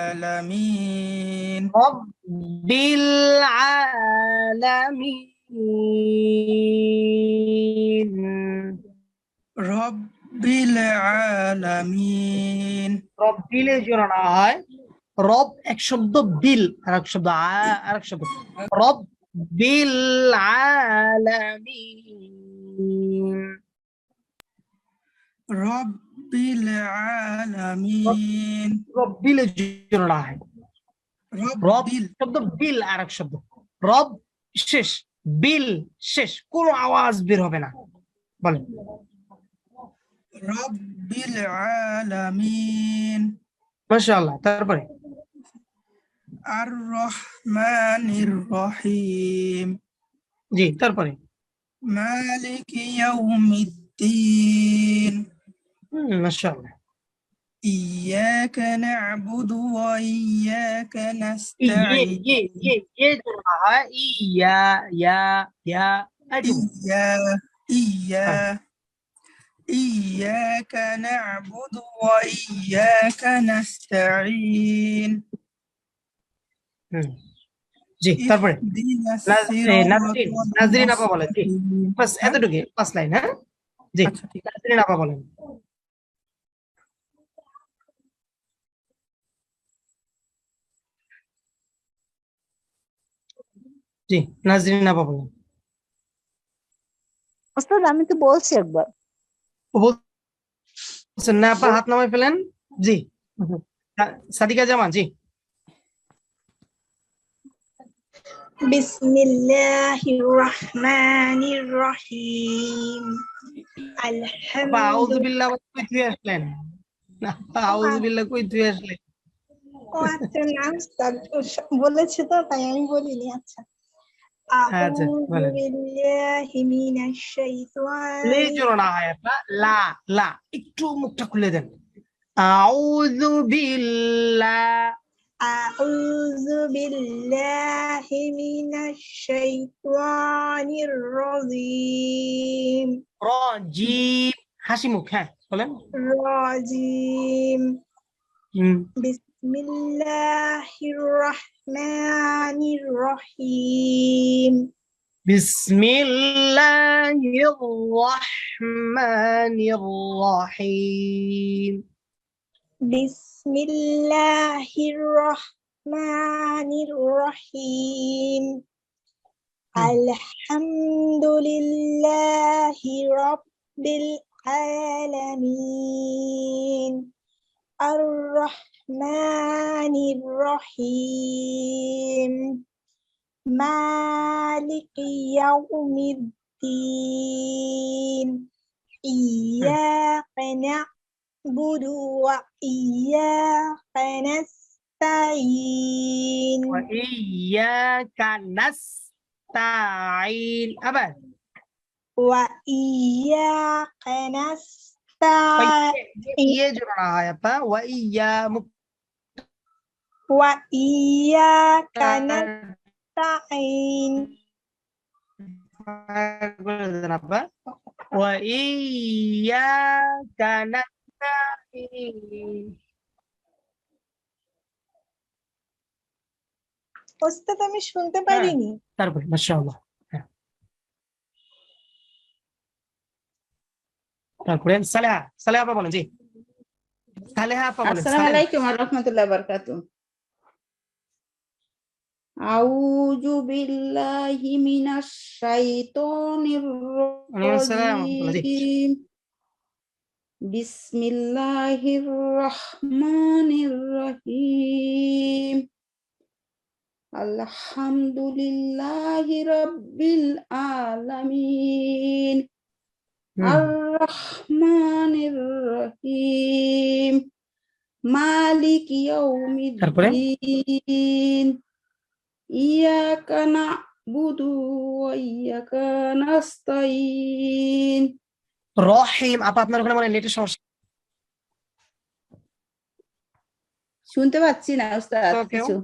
আলামিন। রব্বিল আলামিন। রব্বিল আলামিন। রব্বিলে যেন না হয়, রব এক শব্দ, বিল আর এক শব্দ, আর এক শব্দ। রব্বিল আলামিন। রব্বিল আলামিন। রব্বিলে যেন না হয়, রব শব্দ, বিল আর এক শব্দ। রব শেষ, বিল শেষ, কোনো আওয়াজ বের হবে না। বলেন রব্বিল আলামিন। মাশাআল্লাহ তারপরে আর-রহমানির রহিম জি তারপরে মালিকি ইয়াউমিদ্দিন মাশাআল্লাহ ইয়্যাকা না'বুদু ওয়া ইয়্যাকা ये নাস্তাঈন ये जो रहा है या ऐटुकु ইয়্যা ইয়্যা हाँ ইয়্যাকা না'বুদু ওয়া ইয়্যাকা নাস্তাঈন জি তারপরে ইহদিনাস নাজরিন সিরাতাল নাজরিন আপা বলেন জি মুস্তাকিম। বাস হ্যাঁ? এতটুকু 5 লাইন হ্যাঁ জি আচ্ছা ঠিক আছে। নাজরিন আপা বলেন জি নাজরিন আপা বলেন ওস্তাদ আমি তো বলছি একবার। ও বলছেন না আপা হাত নামায় ফেলেন জি সাদিকা জামান জি বিসমিল্লাহির রহমানির রহিম আপা আউযু বিল্লাহ কই তুই আসলেন না আউযু বিল্লাহ কই তুই আসলেন ও আচ্ছা না উস্তাদ বলেছে তো তাই আমি বলিনি আচ্ছা আচ্ছা বলেন বিল্লাহি মিনাশ শাইতানির লে জোড়া না হয় আপা লা লা একটু মুখটা খুলে দেন আউযু বিল্লাহ আউযু বিল্লাহি মিনাশ শাইতানির রাজিম রাজিম হাসি মুখ হ্যাঁ বলেন রাজিম বিসমিল্লাহির রহমানির রহিম বিসমিল্লাহির রহমানির রহিম বিসমিল্লাহির রহমানির রহিম আলহামদুলিল্লাহি রাব্বিল আলামিন আর-রহমানির রহিম মালিকি ইয়াউমিদ্দিন ইয়্যাকা না'বুদু ওয়া ইয়্যাকা নাস্তাঈন ওয়াইয়াকা নাস্তাঈন আবার ওয়া ইয়্যাকা নাস্তাঈন ये जो रहा है अपा वइया ওয়া ইয়্যাকা নাস্তাঈন अपा वइयाका नस्ताईन ওস্তাদ আমি শুনতে পারিনি তারপরে মাশাআল্লাহ তারপরে সালেহা আপা বলেন জি সালেহা আপা বলেন আসসালামু আলাইকুম ওয়া রাহমাতুল্লাহি ওয়া বারাকাতুহু আউযু বিল্লাহি মিনাশ শাইতানির রাজিম বিসমিল্লাহির রহমানির রহিম আলহামদুলিল্লাহি রাব্বিল আলামিন আর-রহমানির রহিম মালিকি ইয়াউমিদ্দিন ইয়্যাকা না'বুদু ওয়া ইয়্যাকা নাস্তাঈন রহিম আপা আপনার ওখানে মানে নেটের সমস্যা শুনতে পাচ্ছি না উস্তাদ কিছু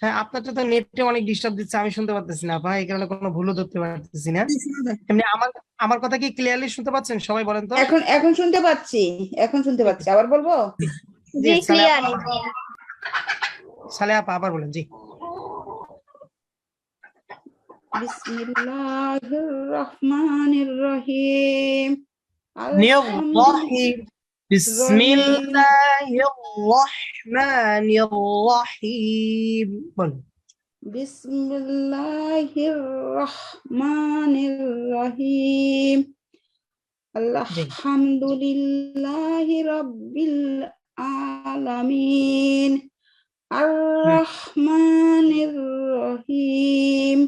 হ্যাঁ আপনারটা তো নেটে অনেক ডিস্টার্ব দিচ্ছে আমি শুনতে পারতেছি না ভাই এই কারণে কোনো ভুলও ধরতে পারতেছি না এমনি আমার কথা কি ক্লিয়ারলি শুনতে পাচ্ছেন সবাই বলেন তো এখন শুনতে পাচ্ছি আবার বলবো জি ক্লিয়ার সালেহা আপা আবার বলেন জি বিসমিল্লাহির রহমানির রহিম রহিম বিসমিল্লাহির রহমানির রহিম বলেন বিসমিল্লাহির রহমানির রহিম আলহামদুলিল্লাহি রাব্বিল আলামিন আর-রহমানির রহিম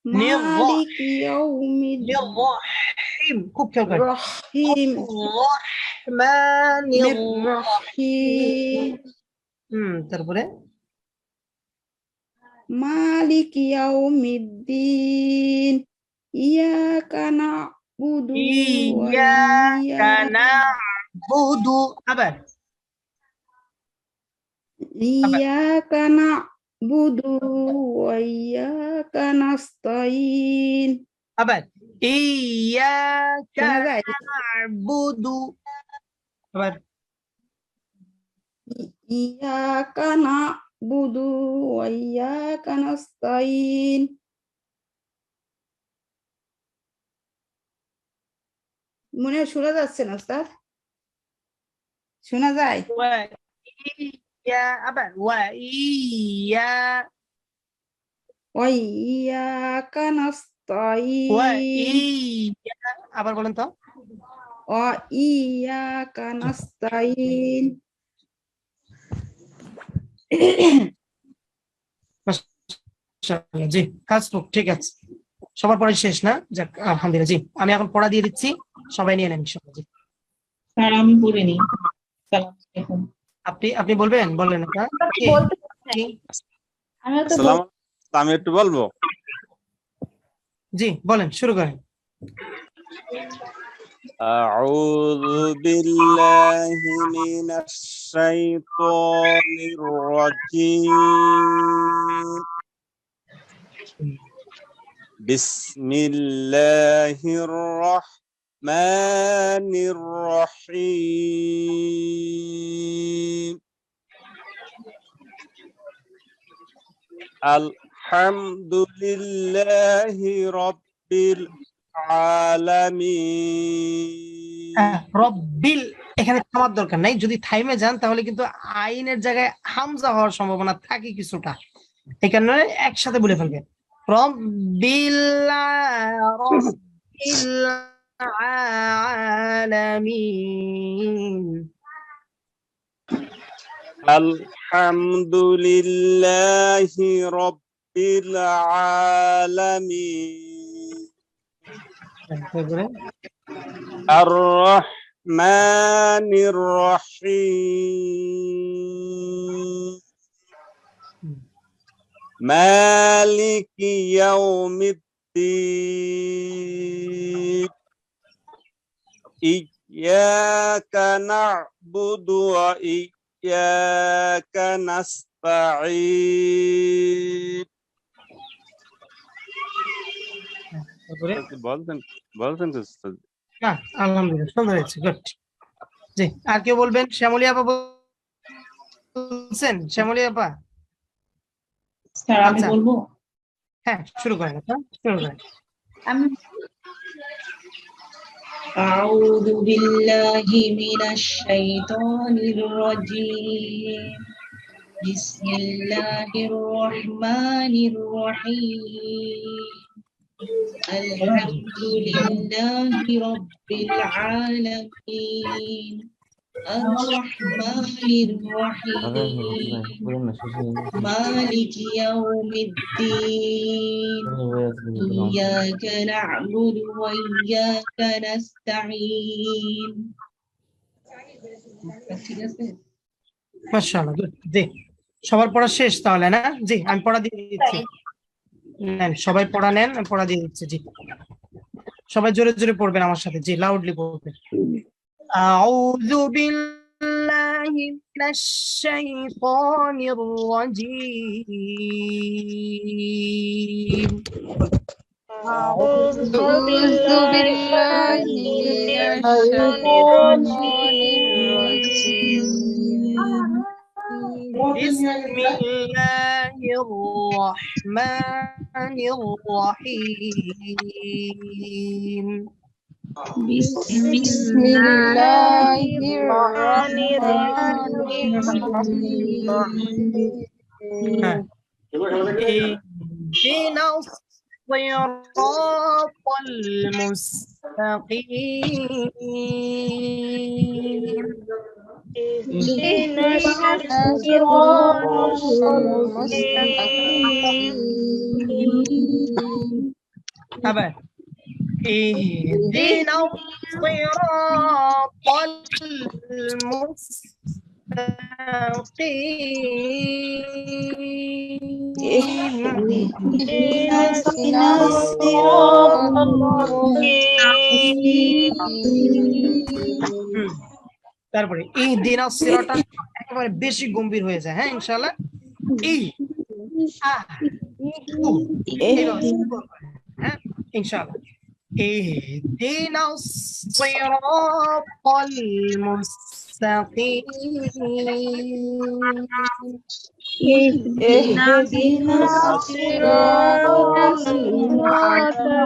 মালিকি ইয়াউমিদ্দিন রহিম খুব খেয়াল করেন রহিম রহমানির রহিম তারপরে মালিক ইয়াউমিদ্দিন ইয়াকা না'বুদু ওয়া ইয়াকা না'বুদু আবার ইয়াকা না'বুদু ওয়া ইয়াকা নাস্তাইন আবার ইয়াকা শোনা যায়? না'বুদু আবার ইয়াকা না'বুদু ওয়া ইয়াকা নাস্তাইন মনে হয় শোনা যাচ্ছে না ওস্তাদ, শোনা যায়? ওয়া ইয়া আবার ওয়া ইয়া ওয়া ইয়াকা ওয়া নাস্তাইন ইয়া আবার বলেন তো ওয়া ইয়াকা নাস্তাইন মাশাআল্লাহ, জি কাজ তো ঠিক আছে, সবার পড়া শেষ না? যাক আলহামদুলিল্লাহ। জি আমি এখন পড়া দিয়ে দিচ্ছি, সবাই নিয়ে নেন ইনশাআল্লাহ। জি স্যার আমি পড়িনি। সালাম আলাইকুম। আপনি বলবেন, বললেন না? আসসালামু আলাইকুম, আমি একটু বলবো। জি বলেন, শুরু করেন। আউযু বিল্লাহি মিনাশ শাইতানির রাজীম। বিসমিল্লাহির রাহমানির রাহিম। আলহামদুলিল্লাহি রাব্বিল আলামিন। রব্বিল এখানে থামার দরকার নাই, যদি থাইমে যান তাহলে কিন্তু আইনের জায়গায় হামজা হওয়ার সম্ভাবনা থাকে কিছুটা, এই কারণে একসাথে বলে ফেলবেন রব্বিল আলামিন। আলহামদুলিল্লাহি রাব্বিল আলামিন। আর-রাহমানির রাহিম। মালিকি ইয়াউমিদ্দিন। ইয়াকা না'বুদু ওয়া ইয়াকা নাস্তাঈন। বলছেন তো উস্তাদ? না আলহামদুলিল্লাহ, সুন্দর হয়েছে, গুড। জি আর কেউ বলবেন? শ্যামলী আপা বলছেন, শ্যামলী আপা? স্যার আমি বলবো? হ্যাঁ শুরু করেন, আপা শুরু করেন। أعوذ بالله من الشيطان الرجيم. بسم الله الرحمن الرحيم. الحمد لله رب العالمين. الرحمن الرحيم. مالك يوم الدين. إياك نعبد وإياك نستعين. মাশাআল্লাহ, গুড। জি সবার পড়া শেষ তাহলে না? জি আমি পড়া দিয়ে দিচ্ছি, নেন সবাই পড়া নেন, আমি পড়া দিয়ে দিচ্ছি। জি সবাই জোরে জোরে পড়বেন আমার সাথে, জি লাউডলি পড়বেন। আউযু বিল্লাহি মিনাশ শাইতানির রাজীম। আউযু বিল্লাহি মিনাশ শাইতানির রাজীম। বিসমিল্লাহির রাহমানির রাহিম। বিসমিল্লাহির রাহমানির রাহিম। اهدنا الصراط المستقيم. اهدنا الصراط المستقيم. أبد اهدنا الصراط اهدنا الصراط তারপরে ইহদিনা সিরাতাল একেবারে বেশি গম্ভীর হয়ে যায়, হ্যাঁ ইনশাআল্লাহ। হ্যাঁ ইনশাআল্লাহ। اهدنا الصراط المستقيم اهدنا الصراط المستقيم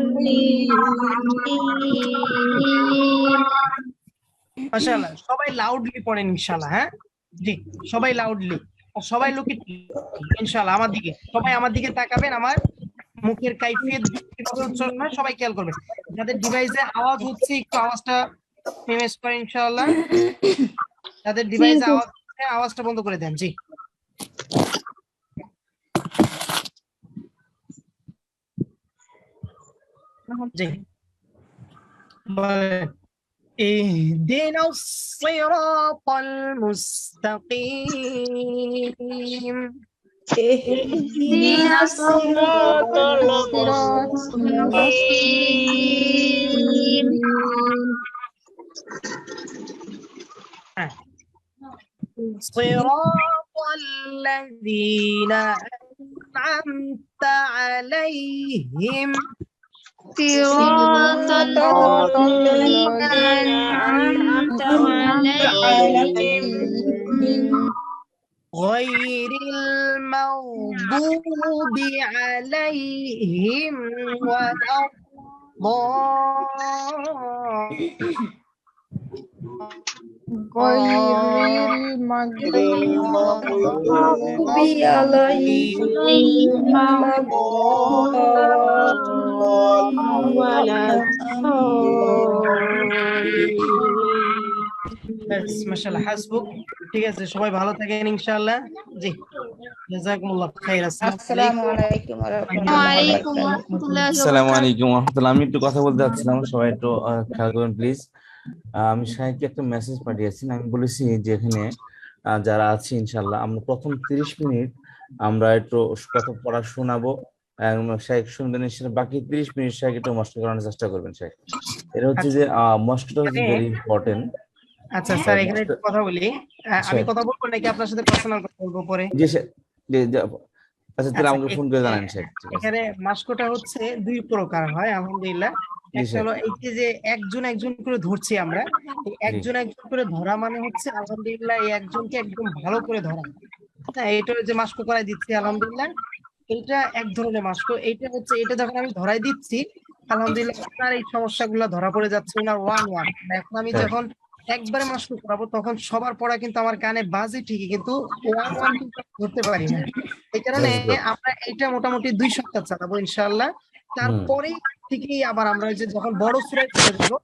মাশাআল্লাহ, সবাই লাউডলি পড়েন ইনশাআল্লাহ। হ্যাঁ জি, সবাই লাউডলি, সবাই লোকে ইনশাআল্লাহ আমার দিকে, সবাই আমার দিকে তাকাবেন। আমার মুখের কাইফিয়ত কিভাবে উচ্চারণ হয় সবাই খেয়াল করবেন। যাদের ডিভাইসে আওয়াজ হচ্ছে একটু আওয়াজটা মিমেজ করেন ইনশাআল্লাহ। যাদের ডিভাইসে আওয়াজ হচ্ছে আওয়াজটা বন্ধ করে দেন। জি জি বলেন اهدنا الصراط المستقيم اهدنا الصراط المستقيم صراط الذين أنعمت عليهم صراط الذين أنعمت عليهم غير المغضوب عليهم ولا غير المغضوب عليهم ولا মাশাআল্লাহ হাসবুক। ঠিক আছে, সবাই ভালো থাকেন ইনশাআল্লাহ। জি জাযাকুমুল্লাহ খাইর। আসসালামু আলাইকুম ওয়া রাহমাতুল্লাহ। আসসালামু আলাইকুম ওয়া রাহমাতুল্লাহ। আমি একটু কথা বলতে চাচ্ছিলাম, সবাই একটু খেয়াল করবেন প্লিজ। আমি শাহেদকে একটা মেসেজ পাঠিয়েছি, আমি বলেছি যে এখানে যারা আছে ইনশাআল্লাহ আমরা প্রথম 30 মিনিট আমরা একটু কথা পড়া শোনাবো, শাহেদ শুনবেন, বাকি 30 মিনিট শাহেদ একটু মস্ত করানোর চেষ্টা করবেন। শাহেদ এটা হচ্ছে যে মস্টটা হচ্ছে ভেরি ইম্পর্টেন্ট। আচ্ছা স্যার, এখানে একটু কথা বলি। আমি কথা বলবো নাকি আপনার সাথে পার্সোনাল কথা বলবো পরে? জি স্যার, আচ্ছা তাহলে আমাকে ফোন করে জানান স্যার। এখানে মাস্কটা হচ্ছে দুই প্রকার হয় আলহামদুলিল্লাহ। একটা হলো এই যে একজন একজন করে ধরছি আমরা, একজন একজন করে ধরা মানে হচ্ছে আলহামদুলিল্লাহ এই একজনকে একদম ভালো করে ধরা। হ্যাঁ, এটা যে মাস্ক করাই দিচ্ছি আলহামদুলিল্লাহ, এইটা এক ধরনের মাস্ক। এইটা হচ্ছে এটা যখন আমি ধরাই দিচ্ছি আলহামদুলিল্লাহ আপনার এই সমস্যাগুলো ধরা পড়ে যাচ্ছে ওনার ওয়ান ওয়ান। এখন আমি যখন একবারে মাস্ক করাবো তখন সবার পড়া কিন্তু আমার কানে বাজে ঠিকই, কিন্তু ওয়ান ওয়ান কিন্তু ধরতে পারি না। এই কারণে আমরা এইটা মোটামুটি 2 সপ্তাহ চালাবো ইনশাআল্লাহ। তারপরে থেকেই আবার আমরা যে যখন বড় সূরায় চলে যাবো,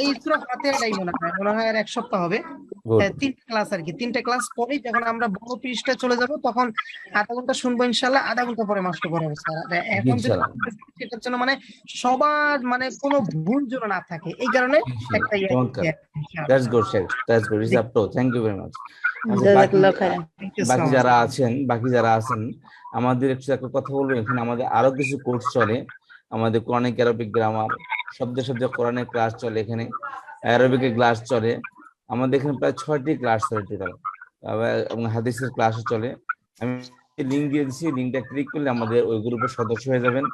এই সূরা ফাতিহাটাই মনে হয় আর 1 সপ্তাহ হবে, 3টা ক্লাস আর কি। 3টা ক্লাস পরেই যখন আমরা বড় পৃষ্ঠা চলে যাব তখন আধা ঘন্টা শুনবো ইনশাআল্লাহ, আধা ঘন্টা পরে মাস্ক পড়াবো স্যার। এখন সেটার জন্য মানে সবার মানে কোনো ভুল যেন না থাকে, এই কারণে একটা that's good sir, that's good, is up to, thank you very much. বাকি যারা আছেন আমাদের একটু কথা বলবো। এখানে আমাদের আরো কিছু কোর্স চলে, আমাদের কোরআনিক অ্যারাবিক গ্রামার, শব্দে শব্দে কোরআনের ক্লাস চলে, এখানে অ্যারাবিকের ক্লাস চলে, আমাদের এখানে প্রায় 6টি ক্লাস চলে টোটাল, এবং হাদিসের ক্লাসও চলে। আমি লিঙ্ক দিয়ে দিচ্ছি, লিঙ্কটা ক্লিক করলে আমাদের ওই গ্রুপের সদস্য হয়ে যাবেন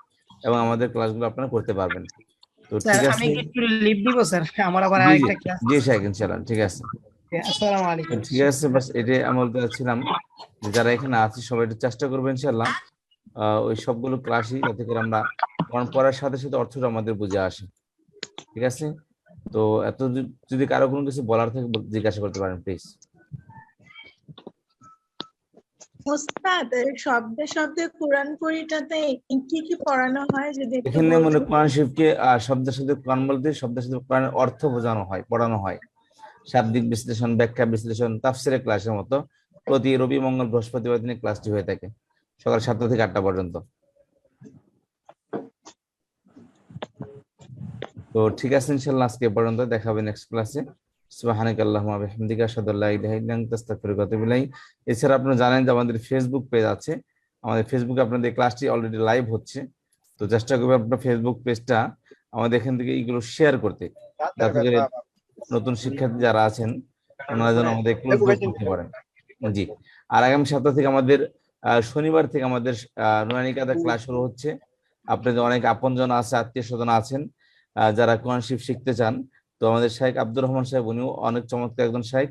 এবং আমাদের ক্লাসগুলো আপনারা করতে পারবেন। তো ঠিক আছে, আমি একটু লিভ দিব স্যার, আমার আবার আরেকটা ক্লাস। জি স্যার ইনশাআল্লাহ, ঠিক আছে, আসসালামু আলাইকুম। ঠিক আছে, বাস এটাই আমি বলতে চাচ্ছিলাম যে যারা এখানে আছে সবাই একটু চেষ্টা করবেন ইনশাআল্লাহ ওই সবগুলো ক্লাসই যাতে করে আমরা পড়ার সাথে সাথে অর্থটা আমাদের বুঝে আসে। ঠিক আছে, তো এত যদি কারো কোনো কিছু বলার থাকে জিজ্ঞাসা করতে পারেন প্লিজ। ওস্তাদ, শব্দে শব্দে কোরআন পড়িটাতে কি কি পড়ানো হয় যদি একটু এখানে বলতেন? মানে কোরআন শরীফকে শব্দের সাথে কোরআন বলতে শব্দের সাথে কোরআনের অর্থ বোঝানো হয়, পড়ানো হয়, শাব্দিক বিশ্লেষণ, ব্যাখ্যা বিশ্লেষণ, তাফসীরের ক্লাসের মতো প্রতি রবি, মঙ্গল, বৃহস্পতিবার দিনে ক্লাসটি হয়ে থাকে সকাল 7টা থেকে 8টা পর্যন্ত। তো ঠিক আছে ইনশাআল্লাহ, আজকে পর্যন্ত, দেখা হবে নেক্সট ক্লাসে। সুবহানাকাল্লাহুম্মা ওয়া বিহামদিকা আশহাদু আল্লা ইলাহা ইল্লা আনতা আস্তাগফিরুকা ওয়া আতুবু ইলাইক। এছাড়া আপনারা জানেন যে আমাদের ফেসবুক পেজ আছে, আমাদের ফেসবুকে আপনাদের ক্লাসটি অলরেডি লাইভ হচ্ছে। তো চেষ্টা করবেন আপনার ফেসবুক পেজটা আমাদের এখান থেকে এইগুলো শেয়ার করতে, যাতে করে নতুন শিক্ষার্থী যারা আছেন ওনারা যেন আমাদের ক্লোজ করতে পারেন। জি, আর আগামী সপ্তাহ থেকে আমাদের শনিবার থেকে আমাদের নুরানি কায়দা ক্লাস শুরু হচ্ছে। আপনাদের অনেক আপনজন আছে, আত্মীয় স্বজন আছেন যারা কোরআন শরীফ শিখতে চান। তো আমাদের শাইখ আব্দুর রহমান সাহেব উনিও অনেক চমৎকার একজন শাইখ।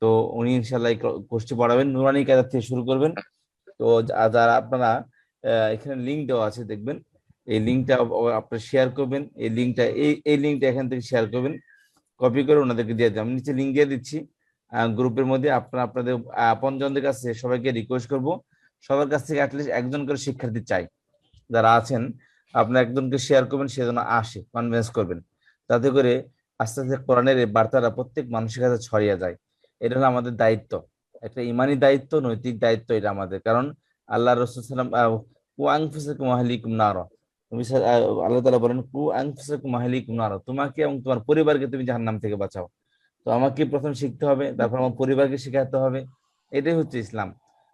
তো উনি ইনশাআল্লাহ এই কোর্সটি পড়াবেন, নুরানি কায়দা থেকে শুরু করবেন। তো যারা আপনারা এখানে লিংক দেওয়া আছে দেখবেন, এই লিংকটা আপনারা শেয়ার করবেন। এই লিংকটা এখান থেকে শেয়ার করবেন, কপি করে ওনাদেরকে দিয়ে দেবেন। আমি নিচে লিংক দিয়ে দিচ্ছি গ্রুপের মধ্যে। আপনাদের আপনজনদের কাছে সবাইকে রিকোয়েস্ট করব, সবার কাছ থেকে অ্যাটলিস্ট একজন করে শিক্ষার্থী চাই যারা আছেন, আপনার একজনকে শেয়ার করবেন, সে যেন আসে, কনভিন্স করবেন, তাতে করে আস্তে আস্তে কোরআনের এই বার্তাটা প্রত্যেক মানুষের কাছে ছড়িয়ে যায়। এটা হলো আমাদের দায়িত্ব, একটা ইমানি দায়িত্ব, নৈতিক দায়িত্ব এটা আমাদের। কারণ আল্লাহ রাসূল সাল্লাল্লাহু আলাইহি ওয়াসাল্লাম ওয়া আনফুসাকুম ওয়া আহলিকুম নারা, আল্লাহ তাআলা বলেন কু আনফুসাকুম ওয়া আহলিকুম নারা, তোমাকে এবং তোমার পরিবারকে তুমি জাহান্নাম থেকে বাঁচাও। তো আমাকে প্রথম শিখতে হবে, তারপর আমার পরিবারকে শেখাতে হবে। এটাই হচ্ছে ইসলাম।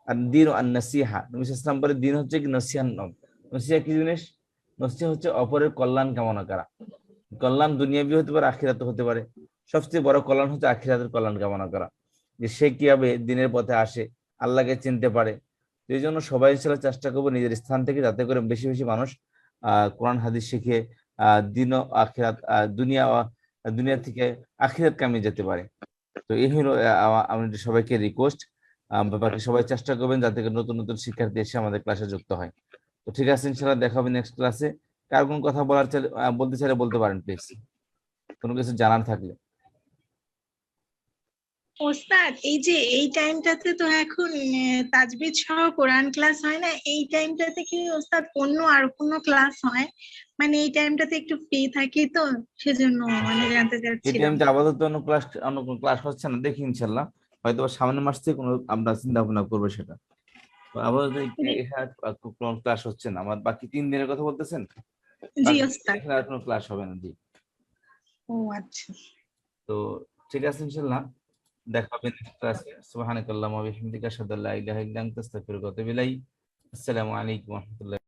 আর দিন আর নসিহা, নবী সাল্লাল্লাহু আলাইহি ওয়াসাল্লাম বলে দিন হচ্ছে কি নসিহা। নসিহা কি জিনিস? নসিহা হচ্ছে অপরের কল্যাণ কামনা করা। কল্যাণ দুনিয়াবি হতে পারে, আখিরাত হতে পারে। সবচেয়ে বড় কল্যাণ হচ্ছে আখিরাতের কল্যাণ কামনা করা, যে সে কিভাবে দিনের পথে আসে, আল্লাহকে চিনতে পারে। এই জন্য সবাই ইনশাআল্লাহ চেষ্টা করবো নিজের স্থান থেকে, যাতে করে বেশি বেশি মানুষ কোরআন হাদিস শিখে দিন ও আখিরাত, দুনিয়া থেকে আখিরাত কামে যেতে পারে। তো এই হলো আমাদের সবাইকে রিকোয়েস্ট, বাকি সবাই চেষ্টা করবেন যাতে করে নতুন নতুন শিক্ষার্থী এসে আমাদের ক্লাসে যুক্ত হয়। তো ঠিক আছে, ইনশাআল্লাহ দেখা হবে নেক্সট ক্লাসে। কার কোন কথা বলতে চাইলে বলতে পারেন প্লিজ, কোনো কিছু জানার থাকলে। ওস্তাদ, এই যে এই টাইমটাতে তো এখন তাজবিদ সহ কোরআন ক্লাস হয় না, এই টাইমটাতে কি ওস্তাদ অন্য আর কোনো ক্লাস হয়? মানে এই টাইমটাতে একটু ফ্রি থাকি, তো সেজন্য মানে জানতে এই চাচ্ছিলাম। টাইমটা আপাতত অন্য কোনো ক্লাস হচ্ছে না, দেখি ইনশাআল্লাহ হয়তো সামনের মাস থেকে কোনো আমরা চিন্তা ভাবনা করবো সেটা। তো আপাতত কোনো ক্লাস হচ্ছে না। আমার বাকি 3 দিনের কথা বলতেছেন? জি ওস্তাদ। এখানে আর কোনো ক্লাস হবে না। জি, ও আচ্ছা। তো ঠিক আছে, ইনশাআল্লাহ দেখা হবে নেক্সট ক্লাসে। সুবহানাকাল্লাহুম্মা ওয়া বিহামদিকা আশহাদু আল্লা ইলাহা ইল্লা আনতা আস্তাগফিরুকা ওয়া আতুবু ইলাইক। আসসালামু আলাইকুম ওয়া রাহমাতুল্লাহি।